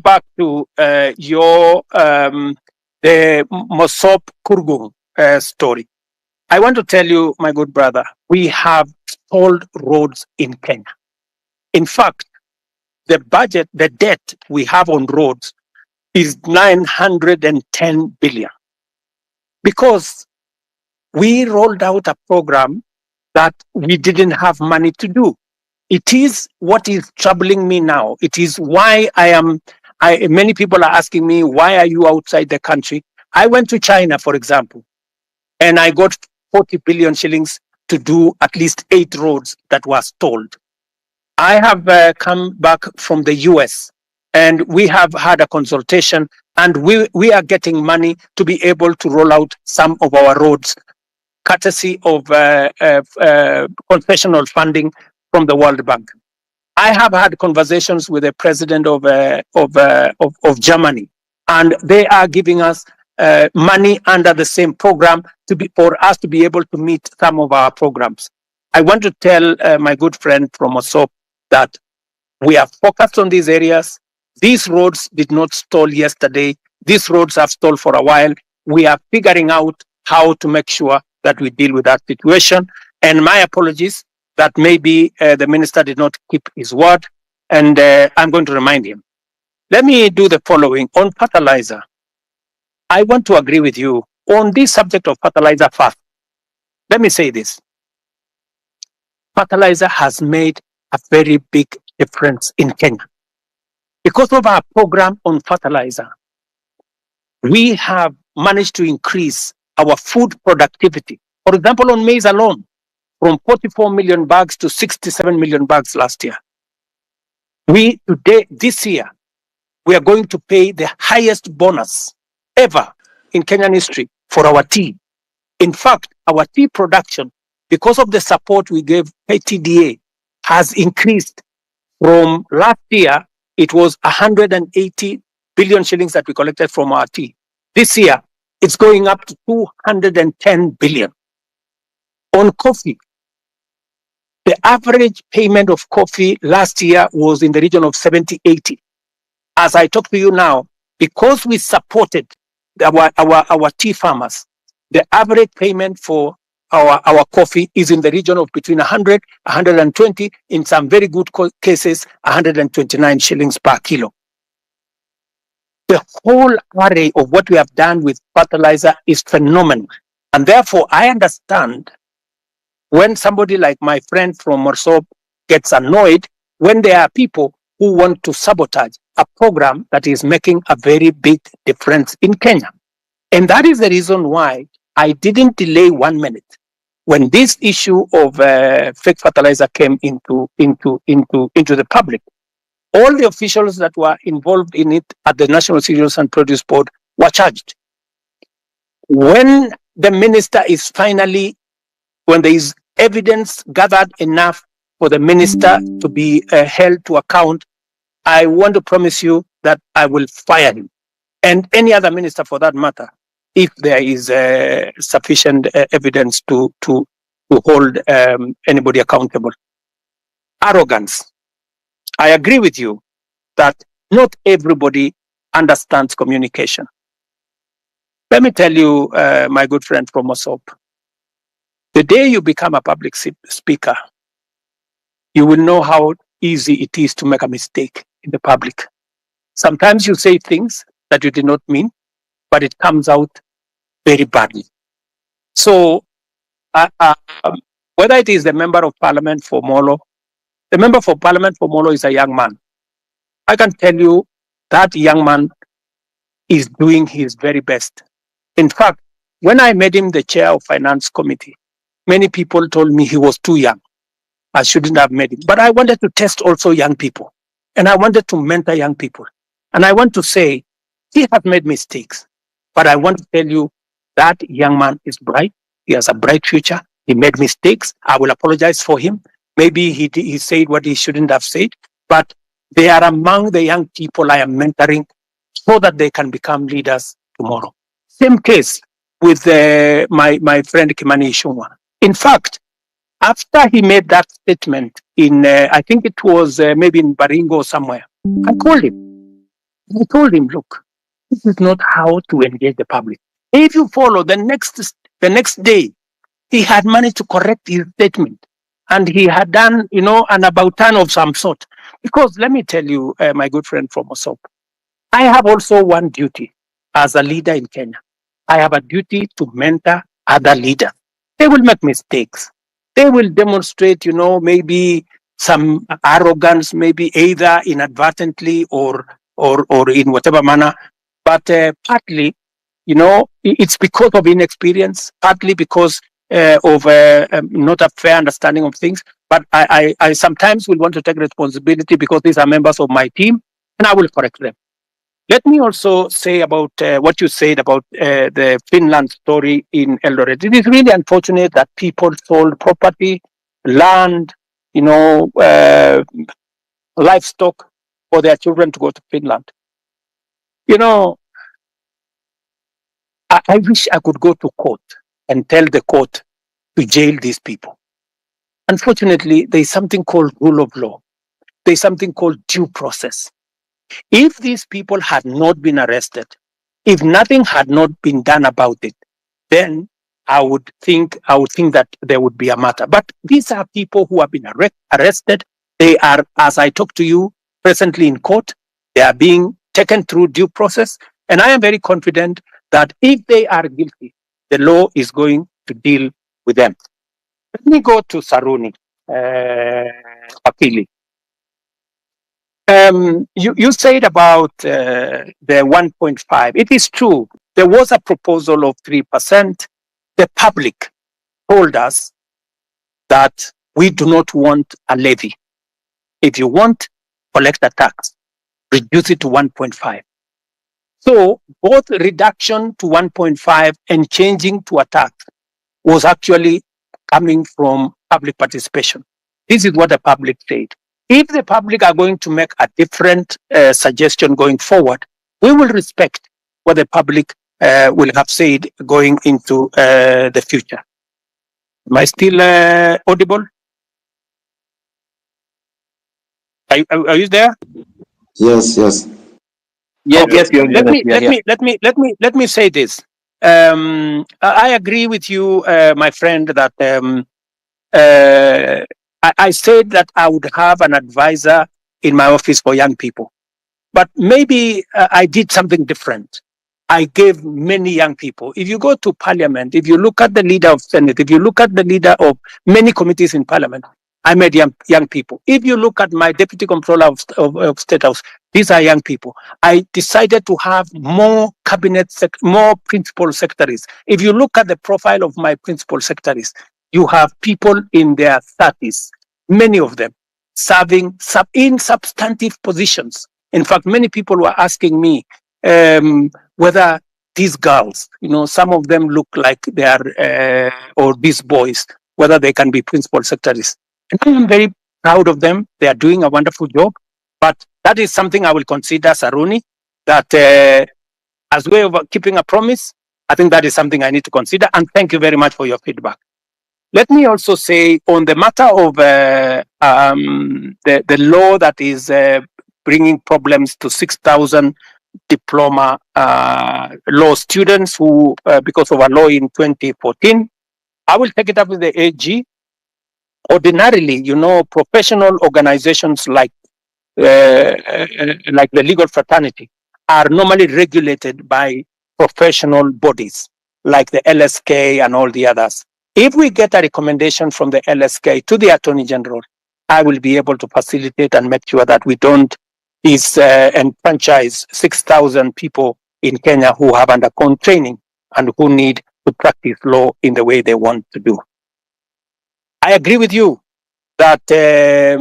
back to the Mosop Kurgung story. I want to tell you, my good brother, we have stalled roads in Kenya. In fact, the debt we have on roads is 910 billion. Because we rolled out a program that we didn't have money to do. It is what is troubling me now. It is why many people are asking me, why are you outside the country? I went to China, for example, and I got 40 billion shillings to do at least 8 roads that were stalled. I have come back from the US, and we have had a consultation, and we are getting money to be able to roll out some of our roads, courtesy of concessional funding from the World Bank. I have had conversations with the president of Germany, and they are giving us money under the same program for us to be able to meet some of our programs. I want to tell my good friend from Mosop that we are focused on these areas. These roads did not stall yesterday. These roads have stalled for a while. We are figuring out how to make sure that we deal with that situation. And my apologies that maybe the minister did not keep his word, and I'm going to remind him. Let me do the following. On fertilizer, I want to agree with you on this subject of fertilizer first. Let me say this. Fertilizer has made a very big difference in Kenya. Because of our program on fertilizer, we have managed to increase our food productivity. For example, on maize alone, from 44 million bags to 67 million bags last year. This year, we are going to pay the highest bonus ever in Kenyan history for our tea. In fact, our tea production, because of the support we gave KTDA, has increased from last year. It was 180 billion shillings that we collected from our tea. This year, it's going up to 210 billion. On coffee, the average payment of coffee last year was in the region of 70-80. As I talk to you now, because we supported our tea farmers, the average payment for our coffee is in the region of between 100, 120, in some very good cases, 129 shillings per kilo. The whole array of what we have done with fertilizer is phenomenal. And therefore, I understand when somebody like my friend from Mosop gets annoyed when there are people who want to sabotage a program that is making a very big difference in Kenya. And that is the reason why I didn't delay 1 minute. When this issue of fake fertilizer came into the public, all the officials that were involved in it at the National Cereals and Produce Board were charged. When the minister is when there is evidence gathered enough for the minister to be held to account, I want to promise you that I will fire him and any other minister for that matter if there is sufficient evidence to hold anybody accountable. Arrogance. I agree with you that not everybody understands communication. Let me tell you, my good friend from Mosop, the day you become a public speaker, you will know how easy it is to make a mistake in the public. Sometimes you say things that you did not mean, but it comes out very badly. So, whether it is the member of parliament for Molo, the member for parliament for Molo is a young man. I can tell you that young man is doing his very best. In fact, when I made him the chair of finance committee, many people told me he was too young. I shouldn't have made him. But I wanted to test also young people. And I wanted to mentor young people. And I want to say, he has made mistakes. But I want to tell you that young man is bright. He has a bright future. He made mistakes. I will apologize for him. Maybe he said what he shouldn't have said. But they are among the young people I am mentoring so that they can become leaders tomorrow. Same case with my friend Kimani Ichung'wah. In fact, after he made that statement in, I think it was maybe in Baringo or somewhere, I called him. I told him, look, this is not how to engage the public. If you follow the next day, he had managed to correct his statement. And he had done, an about turn of some sort. Because let me tell you, my good friend from Mosop, I have also one duty as a leader in Kenya. I have a duty to mentor other leaders. They will make mistakes. They will demonstrate, maybe some arrogance, maybe either inadvertently or in whatever manner. But partly, it's because of inexperience, partly because of not a fair understanding of things. But I sometimes will want to take responsibility because these are members of my team, and I will correct them. Let me also say about what you said about the Finland story in Eldoret. It is really unfortunate that people sold property, land, livestock for their children to go to Finland. I wish I could go to court and tell the court to jail these people. Unfortunately, there is something called rule of law. There is something called due process. If these people had not been arrested, if nothing had not been done about it, then I would think that there would be a matter. But these are people who have been arrested. They are, as I talk to you, presently in court. They are being taken through due process. And I am very confident that if they are guilty, the law is going to deal with them. Let me go to Saruni, Akili. You said about the 1.5. It is true. There was a proposal of 3%. The public told us that we do not want a levy. If you want, collect a tax, reduce it to 1.5. So both reduction to 1.5 and changing to a tax was actually coming from public participation. This is what the public said. If the public are going to make a different suggestion going forward, we will respect what the public will have said going into the future. Am I still audible? Are you there? Yes. Yes, Okay. yes, you're Let me say this. I agree with you, my friend, that I said that I would have an advisor in my office for young people. But maybe I did something different. I gave many young people. If you go to parliament, if you look at the leader of Senate, if you look at the leader of many committees in parliament, I made young people. If you look at my deputy controller of State House, these are young people. I decided to have more more principal secretaries. If you look at the profile of my principal secretaries, you have people in their 30s, many of them serving in substantive positions. In fact, many people were asking me whether these girls, some of them look like they are, or these boys, whether they can be principal secretaries. And I am very proud of them. They are doing a wonderful job. But that is something I will consider, Saruni, that as a way of keeping a promise, I think that is something I need to consider. And thank you very much for your feedback. Let me also say on the matter of the law that is bringing problems to 6,000 diploma law students who, because of a law in 2014, I will take it up with the AG. Ordinarily, professional organizations like the legal fraternity are normally regulated by professional bodies like the LSK and all the others. If we get a recommendation from the LSK to the Attorney General, I will be able to facilitate and make sure that we don't enfranchise 6,000 people in Kenya who have undergone training and who need to practice law in the way they want to do. I agree with you that there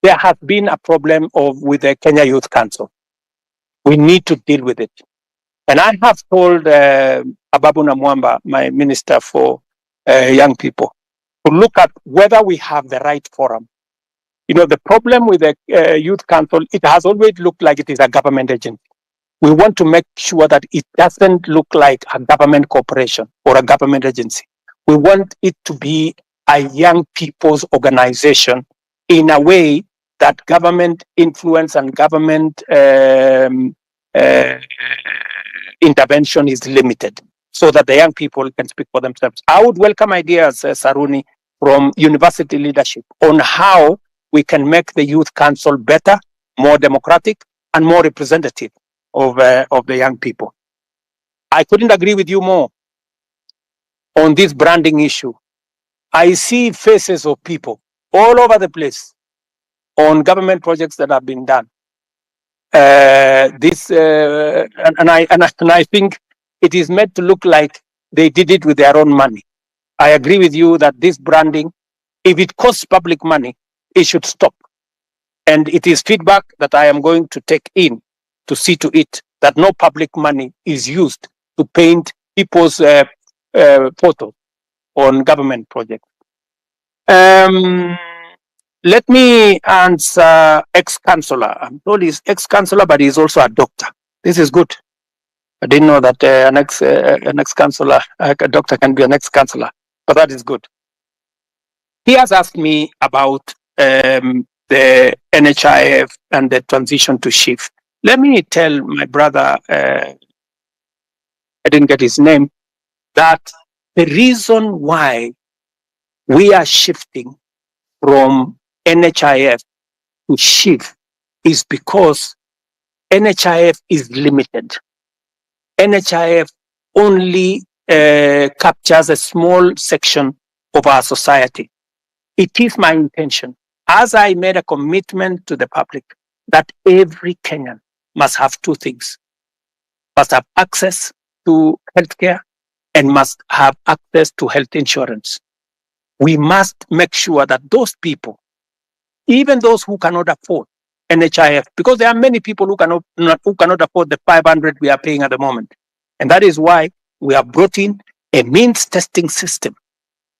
has been a problem with the Kenya Youth Council. We need to deal with it. And I have told Ababu Namwamba, my minister for young people, to look at whether we have the right forum. The problem with the Youth Council, it has always looked like it is a government agency. We want to make sure that it doesn't look like a government corporation or a government agency. We want it to be a young people's organization in a way that government influence and government intervention is limited, so that the young people can speak for themselves. I would welcome ideas, Saruni, from university leadership on how we can make the Youth Council better, more democratic, and more representative of the young people. I couldn't agree with you more on this branding issue. I see faces of people all over the place on government projects that have been done. I think it is meant to look like they did it with their own money. I agree with you that this branding, if it costs public money, it should stop. And it is feedback that I am going to take in to see to it that no public money is used to paint people's photos on government projects. Let me answer ex-councillor. I'm told he's ex-councillor, but he's also a doctor. This is good. I didn't know that an ex-councillor, a doctor can be an ex-councillor, but that is good. He has asked me about the NHIF and the transition to SHIF. Let me tell my brother, I didn't get his name, that the reason why we are shifting from NHIF to SHIF is because NHIF is limited. NHIF only captures a small section of our society. It is my intention, as I made a commitment to the public, that every Kenyan must have two things: must have access to healthcare and must have access to health insurance. We must make sure that those people, even those who cannot afford NHIF, because there are many people who cannot afford the 500 we are paying at the moment. And that is why we have brought in a means testing system,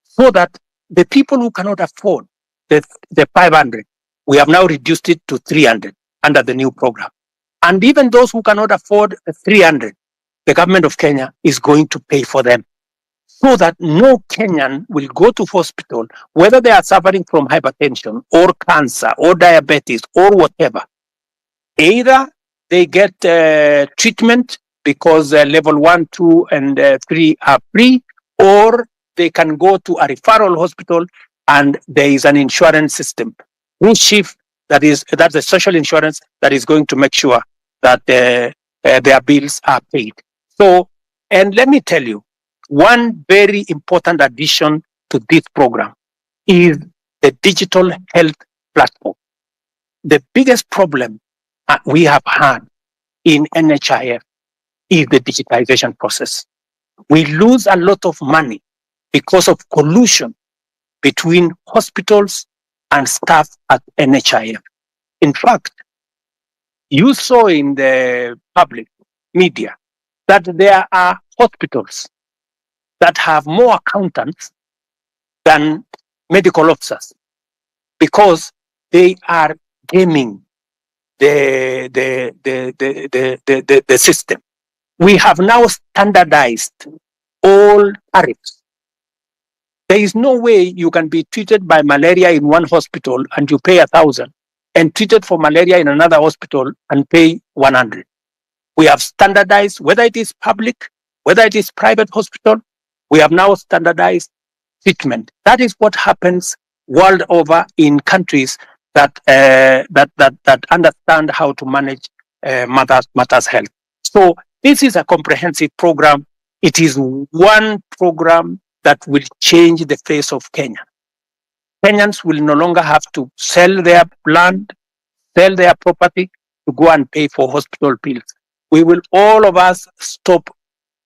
so that the people who cannot afford the 500, we have now reduced it to 300 under the new program. And even those who cannot afford the 300, the government of Kenya is going to pay for them, so that no Kenyan will go to hospital, whether they are suffering from hypertension or cancer or diabetes or whatever. Either they get treatment because level 1, 2, and 3 are free, or they can go to a referral hospital and there is an insurance system. SHIF, that's the social insurance that is going to make sure that their bills are paid. So, and let me tell you, one very important addition to this program is the digital health platform. The biggest problem we have had in NHIF is the digitization process. We lose a lot of money because of collusion between hospitals and staff at NHIF. In fact, you saw in the public media that there are hospitals that have more accountants than medical officers, because they are gaming the system. We have now standardized all tariffs. There is no way you can be treated by malaria in one hospital and you pay 1,000, and treated for malaria in another hospital and pay 100. We have standardized, whether it is public, whether it is private hospital, we have now standardized treatment. That is what happens world over in countries that that understand how to manage matters health. So this is a comprehensive program. It is one program that will change the face of Kenya. Kenyans will no longer have to sell their land, sell their property to go and pay for hospital bills. We will, all of us, stop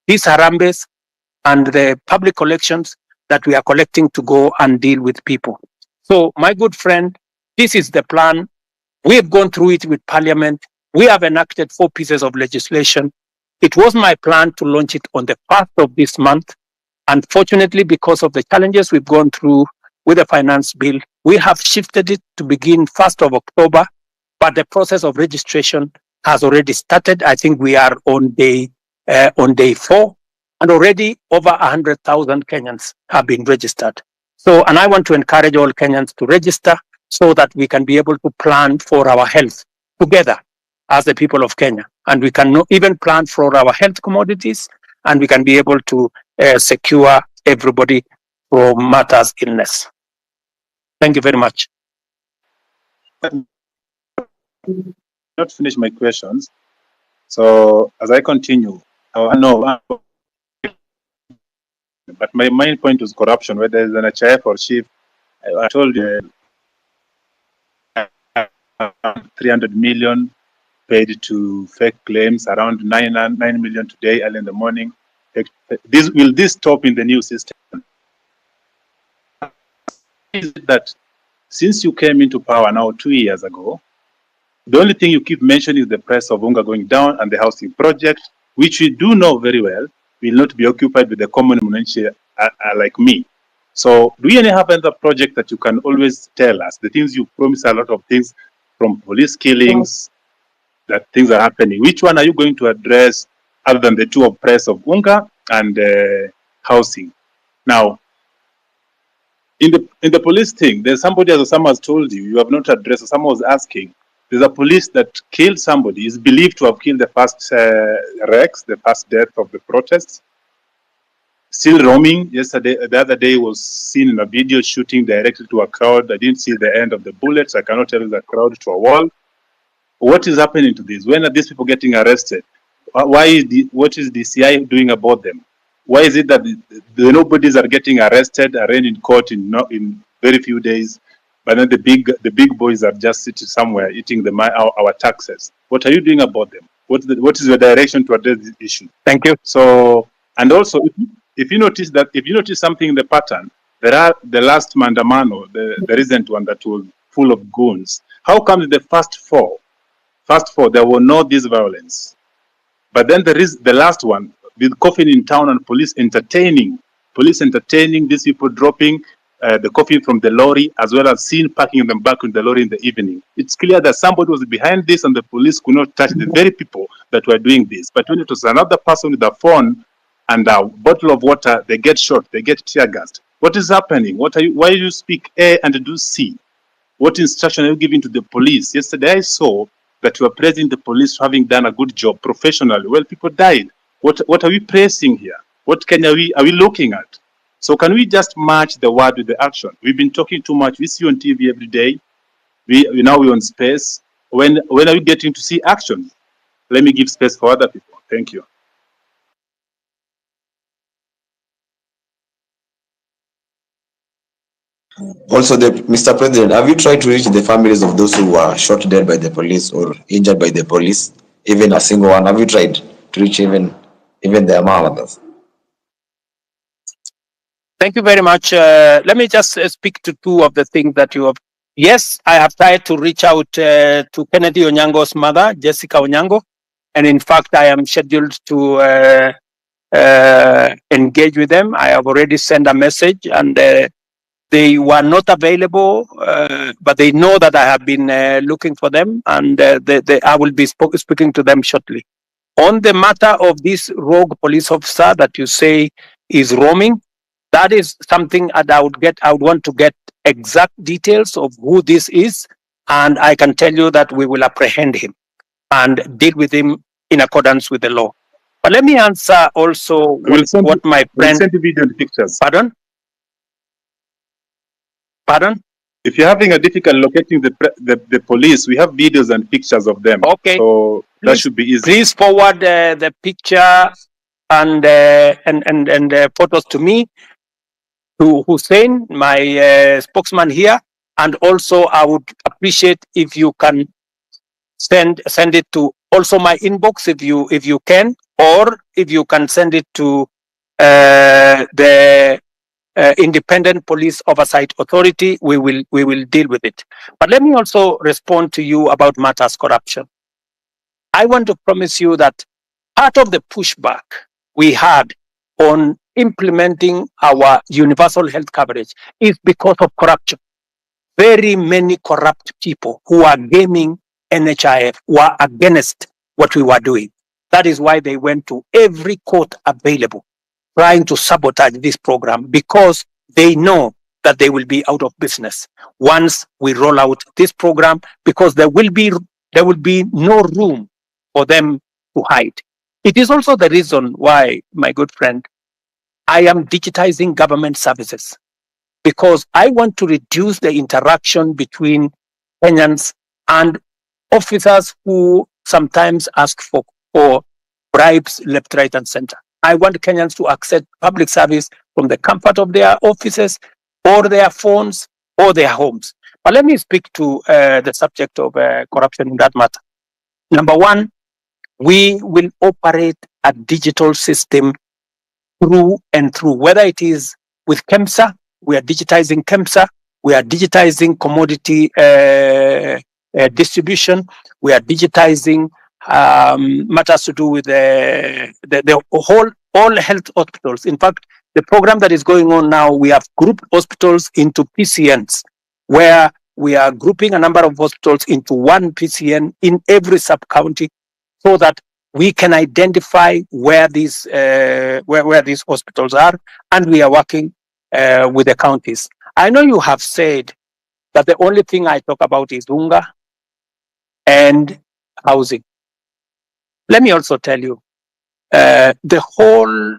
these harambes and the public collections that we are collecting to go and deal with people. So, my good friend, this is the plan. We have gone through it with Parliament. We have enacted 4 pieces of legislation. It was my plan to launch it on the 1st of this month. Unfortunately, because of the challenges we've gone through with the finance bill, we have shifted it to begin 1st of October, but the process of registration has already started. I think we are on day 4, and already over 100,000 Kenyans have been registered. So, and I want to encourage all Kenyans to register so that we can be able to plan for our health together as the people of Kenya. And we can even plan for our health commodities, and we can be able to secure everybody from matters illness. Thank you very much. Not finish my questions. So as I continue, no, but my main point was corruption, whether it's an HIF or chief. I told you 300 million paid to fake claims, around 9 million today, early in the morning. Will this stop in the new system? Is that since you came into power now 2 years ago, the only thing you keep mentioning is the price of unga going down and the housing project, which we do know very well will not be occupied with the common mwananchi like me. So do you have another project that you can always tell us? The things you promise, a lot of things, from police killings, that things are happening. Which one are you going to address other than the 2 of price of unga and housing? Now, in the police thing, there's somebody, as someone has told you, you have not addressed, or someone was asking, there's a police that killed somebody, is believed to have killed the first Rex, the first death of the protests. Still roaming. Yesterday, the other day, was seen in a video shooting directly to a crowd. I didn't see the end of the bullets. I cannot tell the crowd to a wall. What is happening to this? When are these people getting arrested? What is the CI doing about them? Why is it that the nobodies are getting arrested, arraigned in court in very few days, but then the big boys are just sitting somewhere eating our taxes? What are you doing about them? What is your direction to address this issue? Thank you. So, and also, if you notice something in the pattern, there are the last Mandamano, the recent one that was full of goons. How come the first four, there were no this violence, but then there is the last one with coffin in town and police entertaining these people dropping the coffin from the lorry, as well as seen packing them back in the lorry in the evening. It's clear that somebody was behind this, and the police could not touch the very people that were doing this. But when it was another person with a phone and a bottle of water, they get shot, they get tear gassed. What is happening? Why do you speak A and do C? What instruction are you giving to the police? Yesterday I saw that you are praising the police for having done a good job professionally. Well, people died. What are we praising here? What Kenya are we looking at? So can we just match the word with the action? We've been talking too much. We see on TV every day. Now we're on space. When are we getting to see action? Let me give space for other people. Thank you. Also, Mr. President, have you tried to reach the families of those who were shot dead by the police or injured by the police? Even a single one? Have you tried to reach even their mothers? Thank you very much. Let me just speak to 2 of the things that you have. Yes, I have tried to reach out to Kennedy Onyango's mother, Jessica Onyango, and in fact, I am scheduled to engage with them. I have already sent a message, and they They were not available, but they know that I have been looking for them, and I will be speaking to them shortly. On the matter of this rogue police officer that you say is roaming, that is something that I would want to get exact details of who this is, and I can tell you that we will apprehend him and deal with him in accordance with the law. But let me answer also what my friend... send you video and pictures. Pardon? Pardon? If you're having a difficult locating the police, we have videos and pictures of them. Okay. So that should be easy. Please forward the picture and photos to me, to Hussein, my spokesman here, and also I would appreciate if you can send it to also my inbox if you can, or if you can send it to the Independent Police Oversight Authority. We will deal with it. But let me also respond to you about matters corruption. I want to promise you that part of the pushback we had on implementing our universal health coverage is because of corruption. Very many corrupt people who are gaming NHIF were against what we were doing. That is why they went to every court available, trying to sabotage this program, because they know that they will be out of business once we roll out this program, because there will be no room for them to hide. It is also the reason why, my good friend, I am digitizing government services, because I want to reduce the interaction between Kenyans and officers who sometimes ask for bribes left, right, and center. I want Kenyans to access public service from the comfort of their offices or their phones or their homes. But let me speak to the subject of corruption in that matter. Number one, we will operate a digital system through and through, whether it is with KEMSA, we are digitizing KEMSA, we are digitizing commodity distribution, we are digitizing matters to do with all health hospitals. In fact, the program that is going on now, we have grouped hospitals into PCNs, where we are grouping a number of hospitals into one PCN in every sub-county, so that we can identify where these hospitals are, and we are working with the counties. I know you have said that the only thing I talk about is unga and housing. Let me also tell you, the whole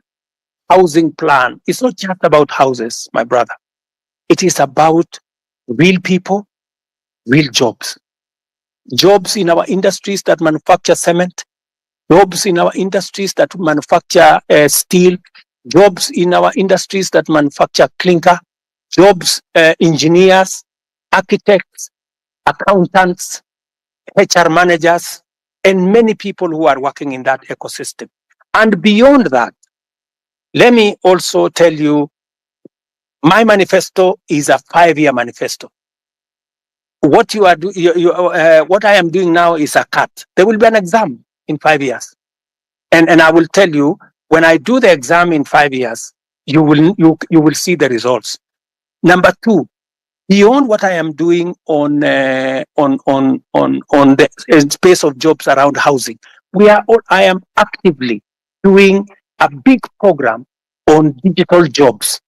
housing plan is not just about houses, my brother. It is about real people, real jobs. Jobs in our industries that manufacture cement, jobs in our industries that manufacture steel, jobs in our industries that manufacture clinker, jobs, engineers, architects, accountants, HR managers, and many people who are working in that ecosystem. And beyond that, let me also tell you, my manifesto is a 5-year manifesto. What what I am doing now is a cut. There will be an exam in 5 years. And I will tell you, when I do the exam in 5 years, you will see the results. Number two, beyond what I am doing on the space of jobs around housing, I am actively doing a big program on digital jobs.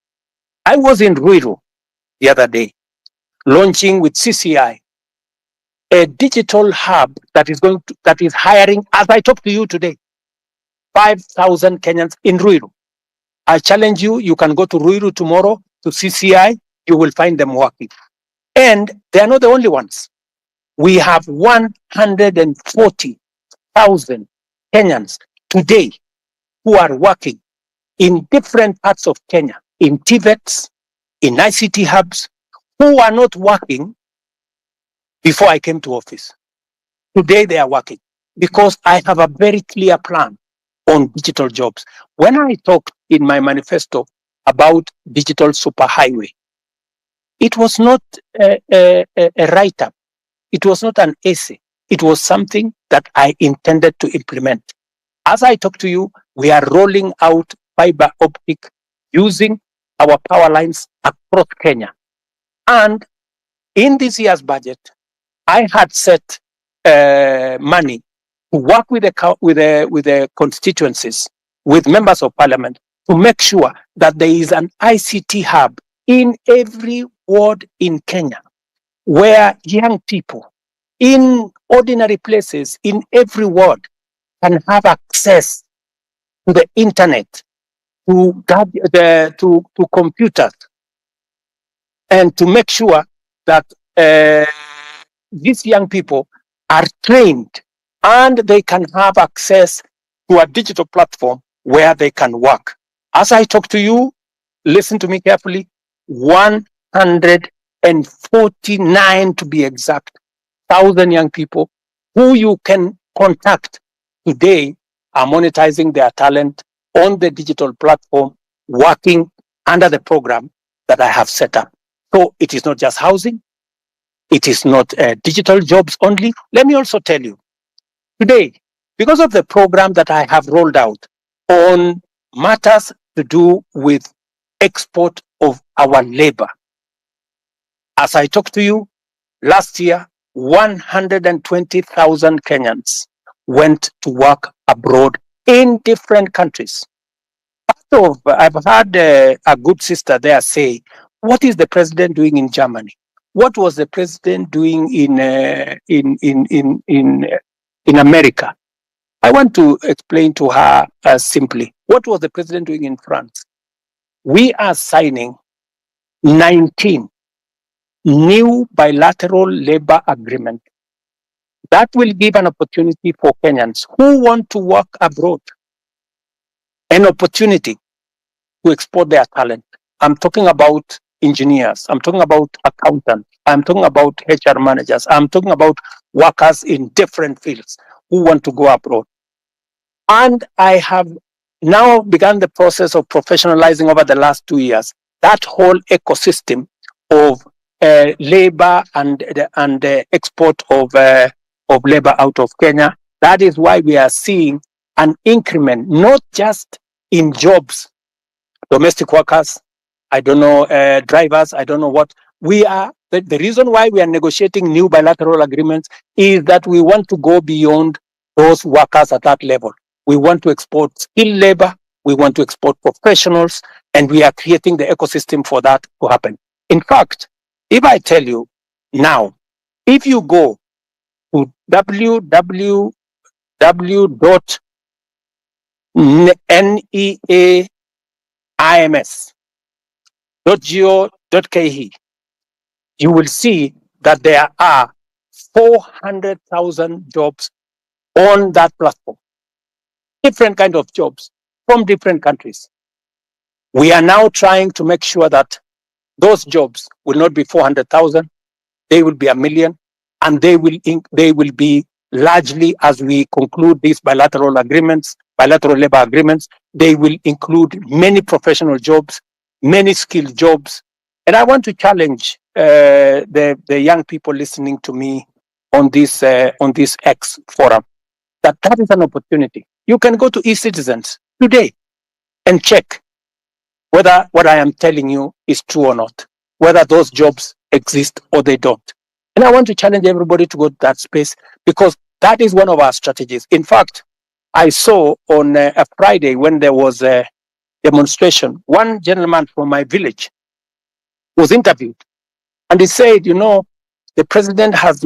I was in Ruiru the other day, launching with CCI a digital hub that is hiring, as I talk to you today, 5,000 Kenyans in Ruiru. I challenge you, you can go to Ruiru tomorrow to CCI, you will find them working. And they are not the only ones. We have 140,000 Kenyans today who are working in different parts of Kenya, in TVETs, in ICT hubs, who are not working before I came to office. Today they are working because I have a very clear plan on digital jobs. When I talked in my manifesto about digital superhighway, it was not a write-up. It was not an essay. It was something that I intended to implement. As I talk to you, we are rolling out fiber optic using our power lines across Kenya. And in this year's budget, I had set money to work with the constituencies, with members of parliament, to make sure that there is an ICT hub in every ward in Kenya, where young people in ordinary places in every ward can have access to the internet, to computers, and to make sure that these young people are trained and they can have access to a digital platform where they can work. As I talk to you, listen to me carefully, 149 to be exact, 1,000 young people who you can contact today are monetizing their talent on the digital platform, working under the program that I have set up. So it is not just housing, it is not digital jobs only. Let me also tell you, today, because of the program that I have rolled out on matters to do with export of our labor, as I talk to you, last year, 120,000 Kenyans went to work abroad in different countries. So I've had a good sister there say, what is the president doing in Germany? What was the president doing in America? I want to explain to her simply, what was the president doing in France? We are signing 19 new bilateral labor agreements that will give an opportunity for Kenyans who want to work abroad, an opportunity to export their talent. I'm talking about engineers, I'm talking about accountants, I'm talking about HR managers, I'm talking about workers in different fields who want to go abroad. And I have now begun the process of professionalizing over the last 2 years that whole ecosystem of labor and export of labor out of Kenya. That is why we are seeing an increment, not just in jobs, domestic workers, I don't know, drivers, I don't know what. We are, the reason why we are negotiating new bilateral agreements is that we want to go beyond those workers at that level. We want to export skilled labor, we want to export professionals, and we are creating the ecosystem for that to happen. In fact, if I tell you now, if you go to www.neaims.go.ke, you will see that there are 400,000 jobs on that platform. Different kind of jobs from different countries. We are now trying to make sure that those jobs will not be 400,000, they will be 1 million, and they will be largely, as we conclude these bilateral labor agreements, they will include many professional jobs, many skilled jobs. And I want to challenge the young people listening to me on this X forum, that is an opportunity. You can go to eCitizens today and check whether what I am telling you is true or not, whether those jobs exist or they don't. And I want to challenge everybody to go to that space, because that is one of our strategies. In fact, I saw on a Friday when there was a demonstration, one gentleman from my village was interviewed, and he said, you know, the president has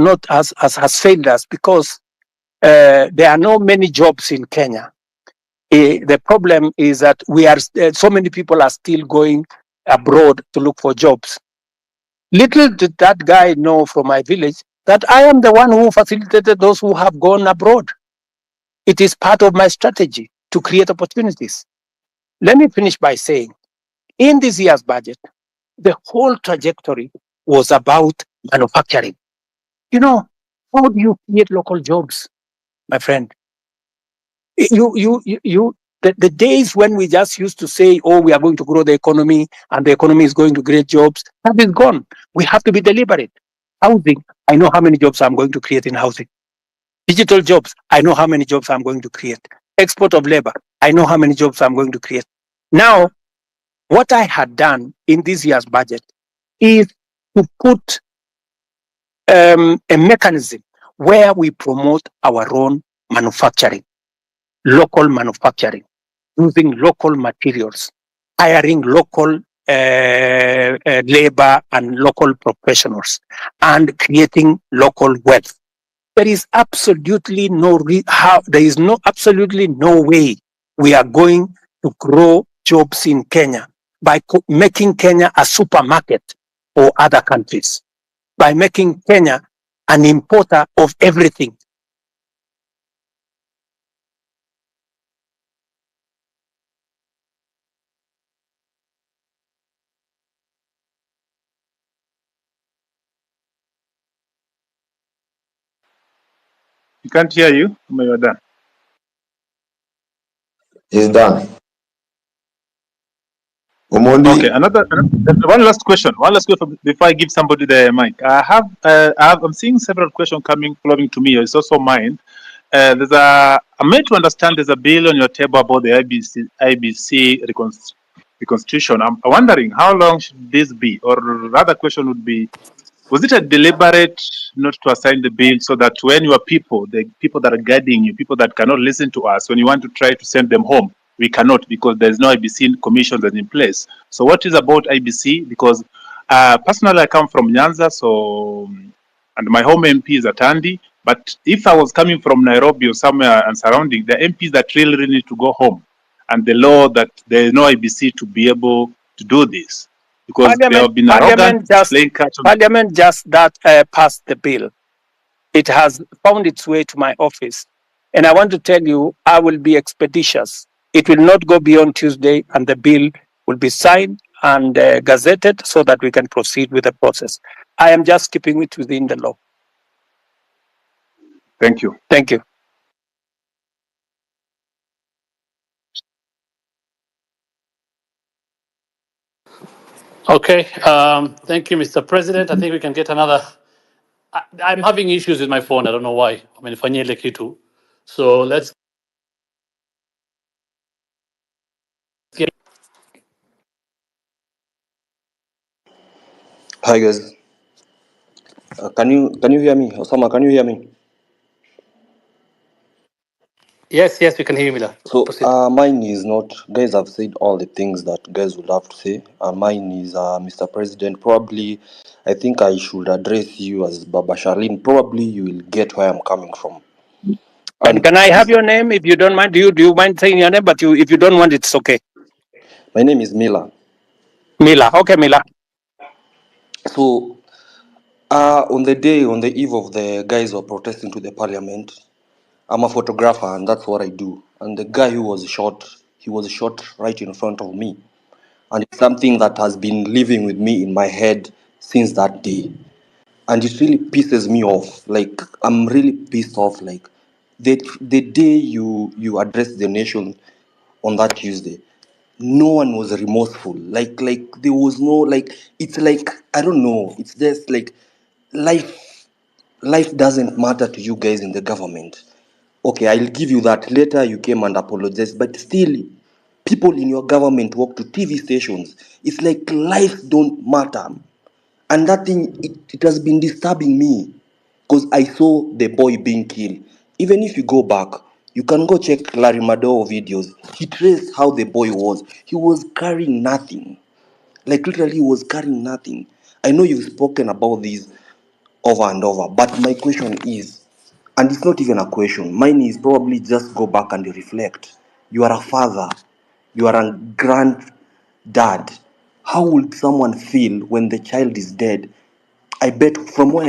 failed us because there are not many jobs in Kenya. The problem is that so many people are still going abroad to look for jobs. Little did that guy know from my village that I am the one who facilitated those who have gone abroad. It is part of my strategy to create opportunities. Let me finish by saying, in this year's budget, the whole trajectory was about manufacturing. You know, how do you create local jobs, my friend? The days when we just used to say, oh, we are going to grow the economy and the economy is going to create jobs, that is gone. We have to be deliberate. Housing, I know how many jobs I'm going to create in housing. Digital jobs, I know how many jobs I'm going to create. Export of labor, I know how many jobs I'm going to create. Now, what I had done in this year's budget is to put a mechanism where we promote our own manufacturing, local manufacturing, using local materials, hiring local labor and local professionals, and creating local wealth. There is absolutely absolutely no way we are going to grow jobs in Kenya by making Kenya a supermarket for other countries, by making Kenya an importer of everything. We can't hear you. You are done. He's done. Okay, Omondi, another one last question. One last question before I give somebody the mic. I'm seeing several questions flowing to me. It's also mine. I'm made to understand there's a bill on your table about the IBC reconstitution. I'm wondering how long should this be, or rather, question would be: was it a deliberate not to assign the bill so that when your people, the people that are guiding you, people that cannot listen to us, when you want to try to send them home, we cannot because there's no IBC commission that's in place. So what is about IBC? Because personally, I come from Nyanza, and my home MP is at Andi. But if I was coming from Nairobi or somewhere and surrounding, the MPs that really need to go home, and the law that there is no IBC to be able to do this. Because they have been arrogant, playing catch on. Parliament just passed the bill. It has found its way to my office. And I want to tell you, I will be expeditious. It will not go beyond Tuesday, and the bill will be signed and gazetted so that we can proceed with the process. I am just keeping it within the law. Thank you. Thank you. Okay, thank you, Mr. President. I think we can get another. I'm having issues with my phone. I don't know why. Amenifanyia ile kitu. So let's get. Hi guys, can you hear me? Osama, can you hear me? Yes, we can hear you, Mila. So Proceed. mine is not. Guys have said all the things that guys would have to say. Mine is Mr. President. Probably, I think I should address you as Baba Sharlin. Probably you will get where I'm coming from. And can I have your name if you don't mind? Do you mind saying your name? But if you don't want, it's okay. My name is Mila. Mila. Okay, Mila. So on the eve of the guys who are protesting to the parliament, I'm a photographer and that's what I do. And the guy who was shot, he was shot right in front of me. And it's something that has been living with me in my head since that day. And it really pisses me off. Like, I'm really pissed off. Like, the day you addressed the nation on that Tuesday, no one was remorseful. Like there was no, like, it's like, I don't know. It's just like life doesn't matter to you guys in the government. Okay, I'll give you that. Later you came and apologized, but still, people in your government walk to TV stations. It's like life don't matter. And that thing, it has been disturbing me because I saw the boy being killed. Even if you go back, you can go check Larry Madowo videos. He traced how the boy was. He was carrying nothing. Like literally, he was carrying nothing. I know you've spoken about this over and over, but my question is, and it's not even a question, mine is probably just go back and reflect. You are a father, you are a granddad. How would someone feel when the child is dead? I bet from where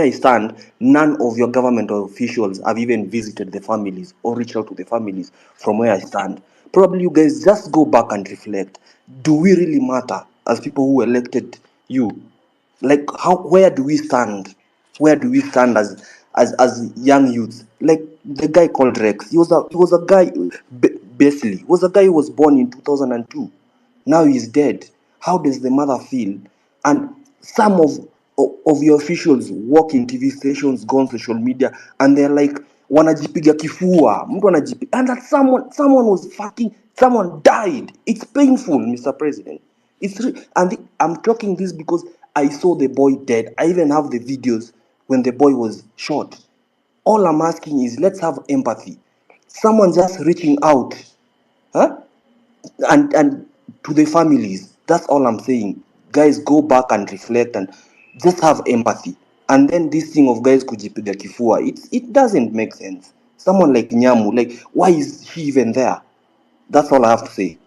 I stand, none of your government officials have even visited the families or reached out to the families from where I stand. Probably you guys just go back and reflect. Do we really matter as people who elected you? Like where do we stand? Where do we stand as young youths? Like the guy called Rex. He was a guy basically. He was a guy who was born in 2002. Now he's dead. How does the mother feel? And some of your officials work in TV stations, go on social media, and they're like, wanajipiga kifua, mtu anajipiga, and that someone died. It's painful, Mr. President. I'm talking this because I saw the boy dead. I even have the videos when the boy was shot. All I'm asking is let's have empathy. Someone just reaching out, huh? And to the families. That's all I'm saying. Guys, go back and reflect and just have empathy. And then this thing of guys kujipiga kifua, it doesn't make sense. Someone like Nyamu, like, why is he even there? That's all I have to say.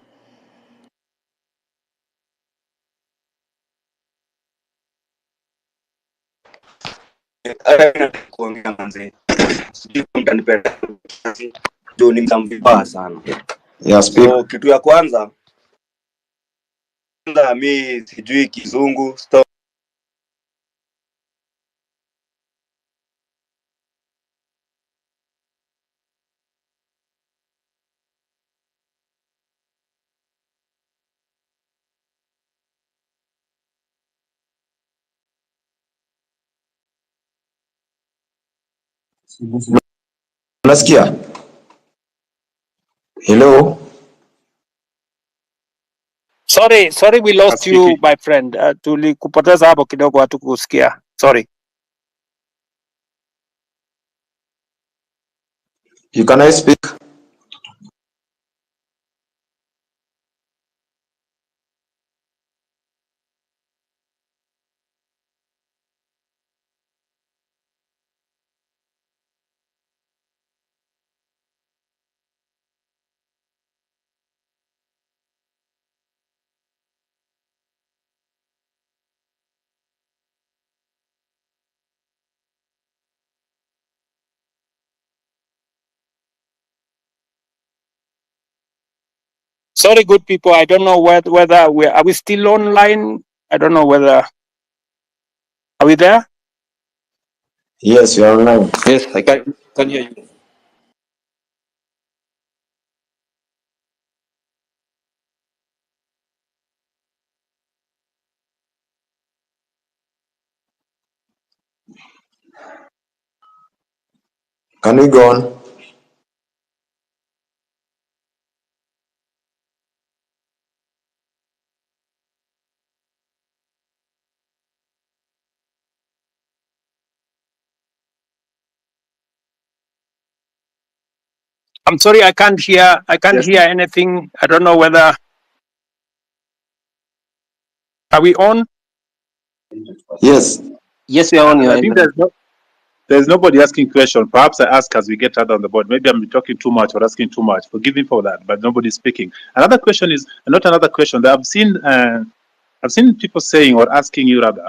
Kuongea manze. Sijui kama mtanipenda. Ndio ni mtambaa sana. Yeah, speak. So kitu ya kwanza mi sijui kizungu stop. Unasikia? Hello? Sorry, we lost you, my friend. Tulikupoteza hapo kidogo, hatukusikia. Sorry. You can I speak? Sorry, good people. I don't know whether are we still online. I don't know whether are we there. Yes, you are online. Yes, I can hear you. Can we go on? I'm sorry, I can't hear. I can't hear anything. I don't know whether are we on. Yes. Yes, we are on your I think there's nobody asking question. Perhaps I ask as we get out on the board. Maybe I'm talking too much or asking too much. Forgive me for that, but nobody's speaking. Another question is not another question that I've seen people saying or asking you rather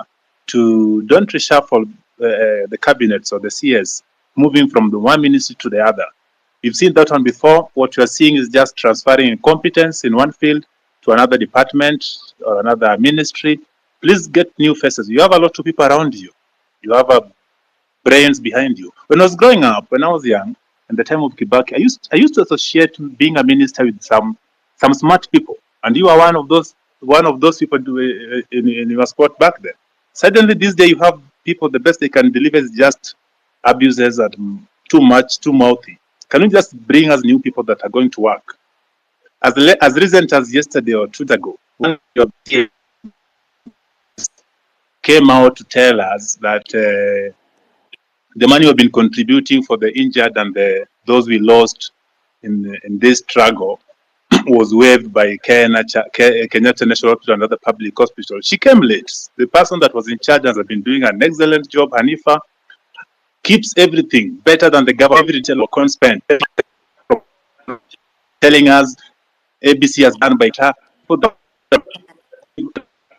to don't reshuffle the cabinets or the CS, moving from the one ministry to the other. You've seen that one before. What you're seeing is just transferring competence in one field to another department or another ministry. Please get new faces. You have a lot of people around you. You have brains behind you. When I was growing up, when I was young, in the time of Kibaki, I used to associate being a minister with some smart people, and you are one of those people in your spot back then. Suddenly, this day, you have people. The best they can deliver is just abuses and too much, too mouthy. Can you just bring us new people that are going to work? As recent as yesterday or 2 days ago, one of your peers came out to tell us that the money we've been contributing for the injured and those we lost in this struggle was waived by Kenyatta National Hospital and other public hospitals. She came late. The person that was in charge has been doing an excellent job. Hanifa keeps everything better than the government. Every detail of spent, telling us ABC has done by her.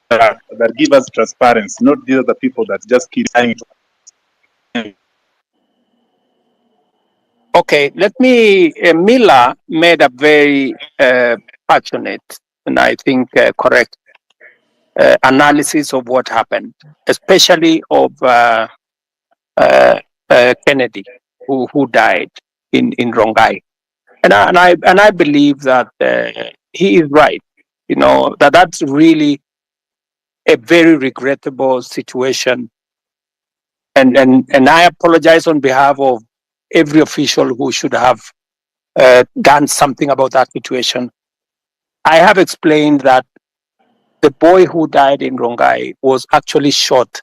That give us transparency, not these other people that just keep saying. Okay, let me. Mila made a very passionate and I think correct analysis of what happened, especially of Kennedy, who died in Rongai, and I believe that he is right. You know that's really a very regrettable situation, and I apologize on behalf of every official who should have done something about that situation. I have explained that the boy who died in Rongai was actually shot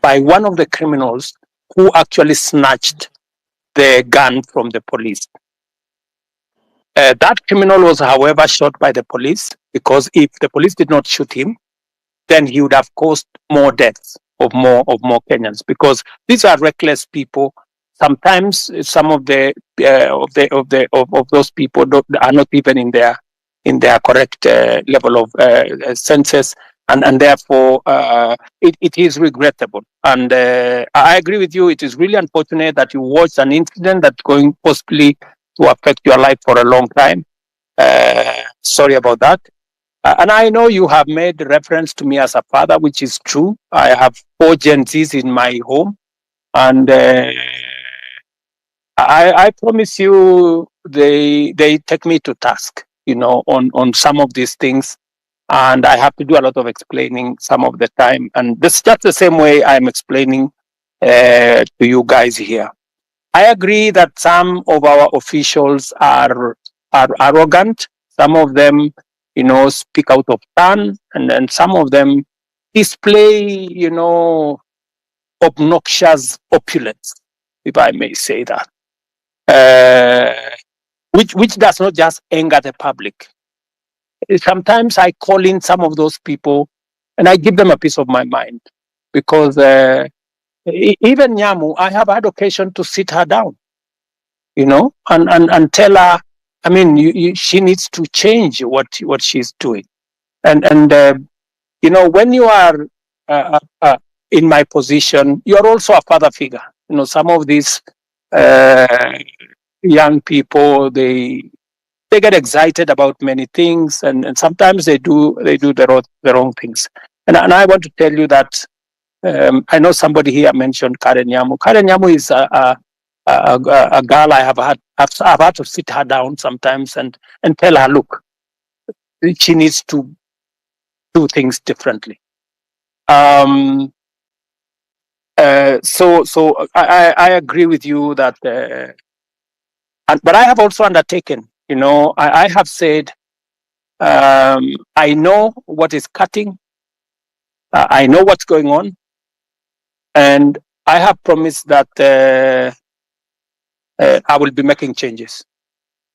by one of the criminals who actually snatched the gun from the police. That criminal was, however, shot by the police because if the police did not shoot him, then he would have caused more deaths of more Kenyans, because these are reckless people. Sometimes some of those people are not even in their correct level of senses, and therefore it is regrettable. And I agree with you. It is really unfortunate that you watched an incident that's going possibly to affect your life for a long time. Sorry about that. And I know you have made reference to me as a father, which is true. I have 4 Gen Zs in my home, and I promise you, they take me to task, on some of these things, and I have to do a lot of explaining some of the time. And this is just the same way I'm explaining to you guys here. I agree that some of our officials are arrogant. Some of them, speak out of turn, and then some of them display, obnoxious opulence, if I may say that, which does not just anger the public. Sometimes I call in some of those people and I give them a piece of my mind, because even Nyamu, I have had occasion to sit her down, and tell her, I mean, she needs to change what she's doing. And when you are in my position, you're also a father figure. Some of these young people, they get excited about many things, and sometimes they do the wrong things. And I want to tell you that I know somebody here mentioned Karen Nyamu. Karen Nyamu is a girl I've had to sit her down sometimes and tell her, look, she needs to do things differently. So I agree with you that, but I have also undertaken, I have said, I know what is cutting, I know what's going on, and I have promised that I will be making changes.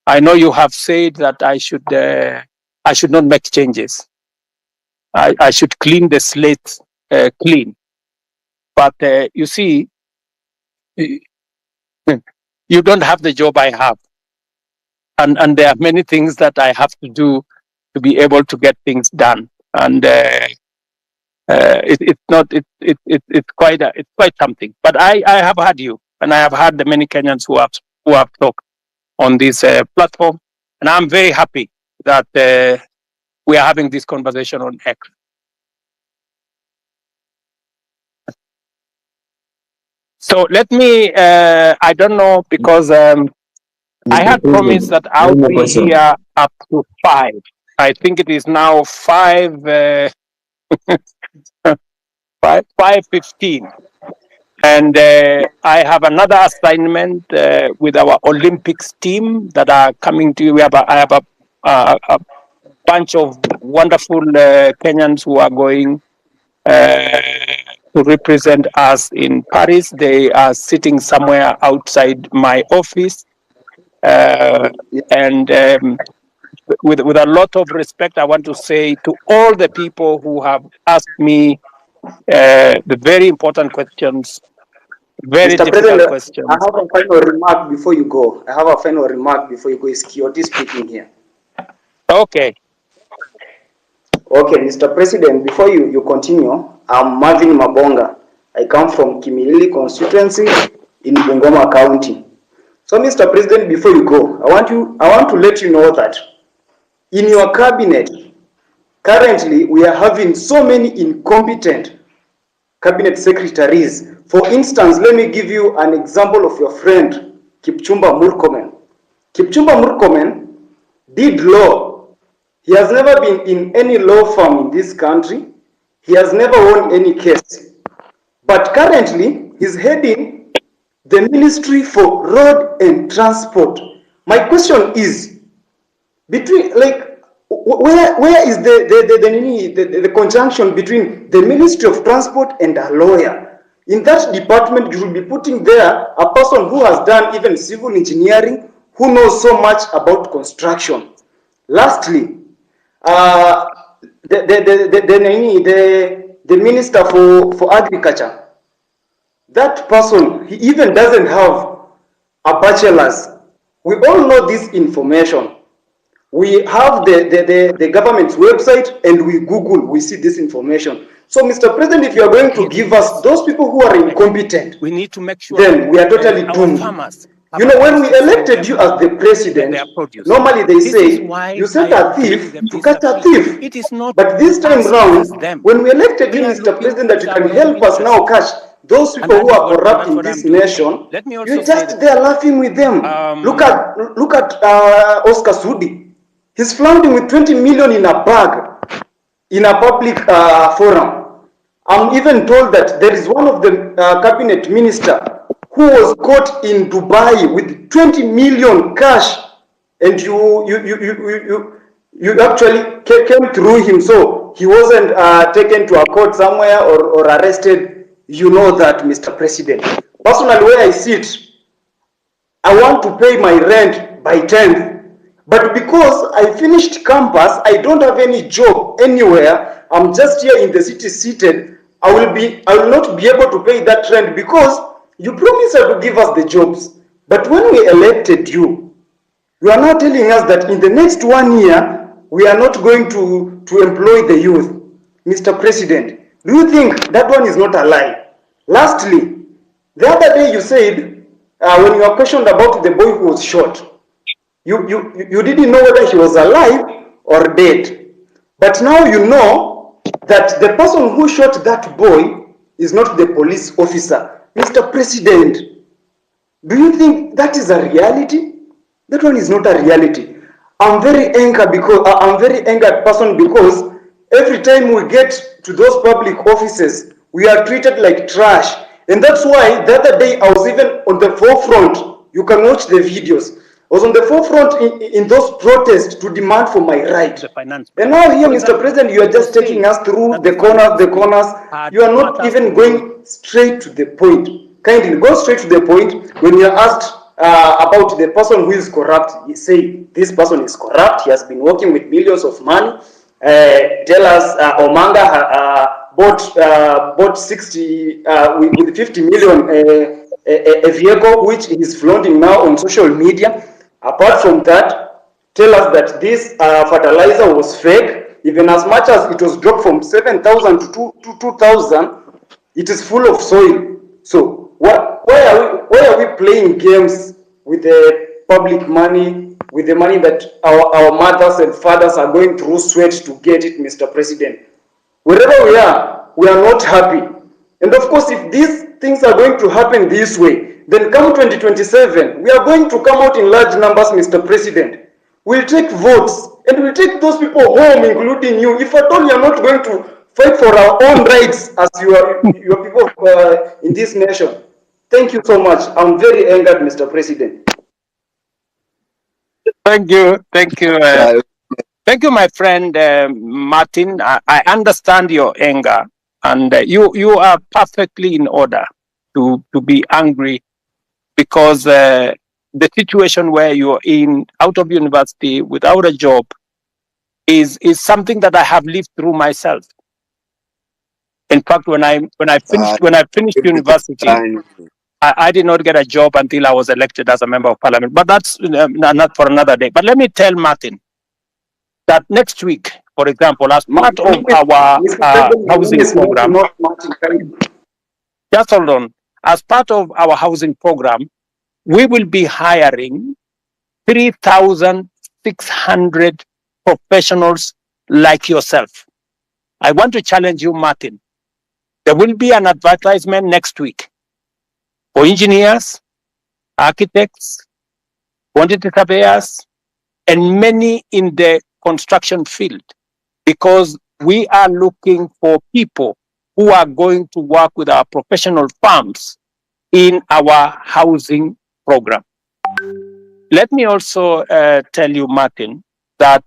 I know you have said that I should not make changes. I should clean the slate clean. But you see, you don't have the job I have, and there are many things that I have to do to be able to get things done. And it's quite something. But I have had you, and I have had the many Kenyans who have talked on this platform, and I'm very happy that we are having this conversation on X. So let me, I don't know, because I had promised that I'll be here up to 5. I think it is now 5:15. And I have another assignment with our Olympics team that are coming to you. I have a bunch of wonderful Kenyans who are going to represent us in Paris. They are sitting somewhere outside my office. And with a lot of respect, I want to say to all the people who have asked me the very important questions, very Mr. difficult President, questions. I have a final remark before you go. Is Kioti speaking here? Okay. Okay, Mr. President, before you continue, I'm Marvin Mabonga. I come from Kimilili constituency in Bungoma County. So, Mr. President, before you go, I want to let you know that in your cabinet, currently we are having so many incompetent cabinet secretaries. For instance, let me give you an example of your friend, Kipchumba Murkomen. Kipchumba Murkomen did law. He has never been in any law firm in this country. He has never won any case. But currently, he's heading the Ministry for Road and Transport. My question is, Where is the conjunction between the Ministry of Transport and a lawyer? In that department, you will be putting there a person who has done even civil engineering, who knows so much about construction. Lastly, the Minister for Agriculture, that person, he even doesn't have a bachelor's. We all know this information. We have the government's website and we Google, we see this information. So, Mr. President, if you are going to give us those people who are incompetent, we need to make sure then we are totally our doomed. farmers You know, when we elected you as the president, normally they say you send a thief to catch a thief. It is not But this time us round, versus them. when we elected you, We are Mr. looking President, that you at can our help own us now catch those And people that who is are what- corrupt that's in what this I'm doing. nation, Let me also you're say just this. there laughing with them. Look at Oscar Sudi. He's flaunting with 20 million in a bag in a public forum. I'm even told that there is one of the cabinet minister who was caught in Dubai with 20 million cash, and you actually came through him, so he wasn't taken to a court somewhere or arrested. You know that, Mr. President. Personally, where I sit, I want to pay my rent by 10th. But because I finished campus, I don't have any job anywhere. I'm just here in the city seated. I will not be able to pay that rent because you promised to give us the jobs. But when we elected you, you are now telling us that in the next 1 year, we are not going to employ the youth. Mr. President, do you think that one is not a lie? Lastly, the other day you said, when you were questioned about the boy who was shot, you didn't know whether he was alive or dead. But now you know that the person who shot that boy is not the police officer. Mr. President, do you think that is a reality? That one is not a reality. I'm very angered person because every time we get to those public offices, we are treated like trash. And that's why the other day I was even on the forefront. You can watch the videos. I was on the forefront in those protests to demand for my right. And now here, Mr. President, you are just taking us through the corners. You are not even going straight to the point. Kindly go straight to the point. When you are asked about the person who is corrupt, you say this person is corrupt. He has been working with millions of money. Tell us, Omanga bought 60 with 50 million a vehicle which he is flaunting now on social media. Apart from that, tell us that this fertilizer was fake. Even as much as it was dropped from 7,000 to 2,000, it is full of soil. So why are we playing games with the public money, with the money that our mothers and fathers are going through sweat to get it, Mr. President? Wherever we are not happy. And of course, if these things are going to happen this way, then come 2027, we are going to come out in large numbers, Mr. President. We'll take votes and we'll take those people home, including you. If at all you are not going to fight for our own rights as your people in this nation. Thank you so much. I'm very angered, Mr. President. Thank you. Thank you, my friend Martin. I understand your anger, and you are perfectly in order to be angry because the situation where you're in, out of university, without a job, is something that I have lived through myself. In fact, when I finished university, I did not get a job until I was elected as a member of parliament. But that's not for another day. But let me tell Martin that next week, for example, as part of our housing program, just hold on. As part of our housing program, we will be hiring 3,600 professionals like yourself. I want to challenge you, Martin. There will be an advertisement next week for engineers, architects, quantity surveyors, and many in the construction field, because we are looking for people who are going to work with our professional firms in our housing program. Let me also tell you, Martin, that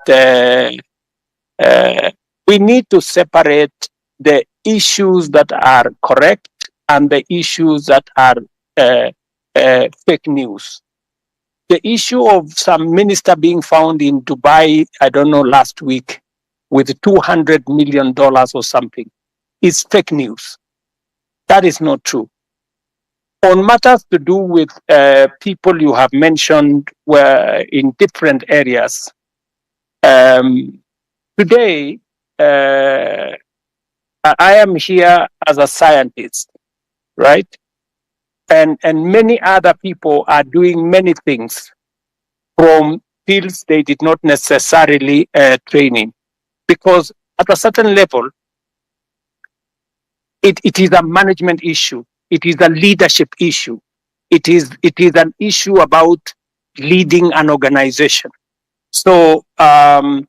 we need to separate the issues that are correct and the issues that are fake news. The issue of some minister being found in Dubai, I don't know, last week with $200 million or something is fake news. That is not true. On matters to do with people you have mentioned were in different areas, today I am here as a scientist, right? And many other people are doing many things from fields they did not necessarily train in, because at a certain level, it is a management issue. It is a leadership issue. It is an issue about leading an organization. So I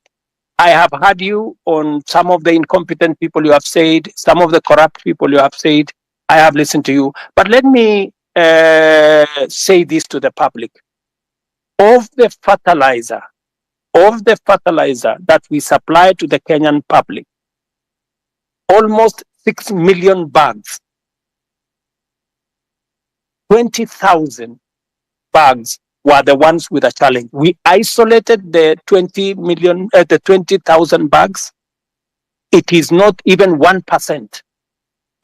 have heard you on some of the incompetent people you have said, some of the corrupt people you have said. I have listened to you. But let me say this to the public. Of the fertilizer that we supply to the Kenyan public, almost 6 million bags, 20,000 bags were the ones with a challenge. We isolated the 20,000 bags. It is not even 1%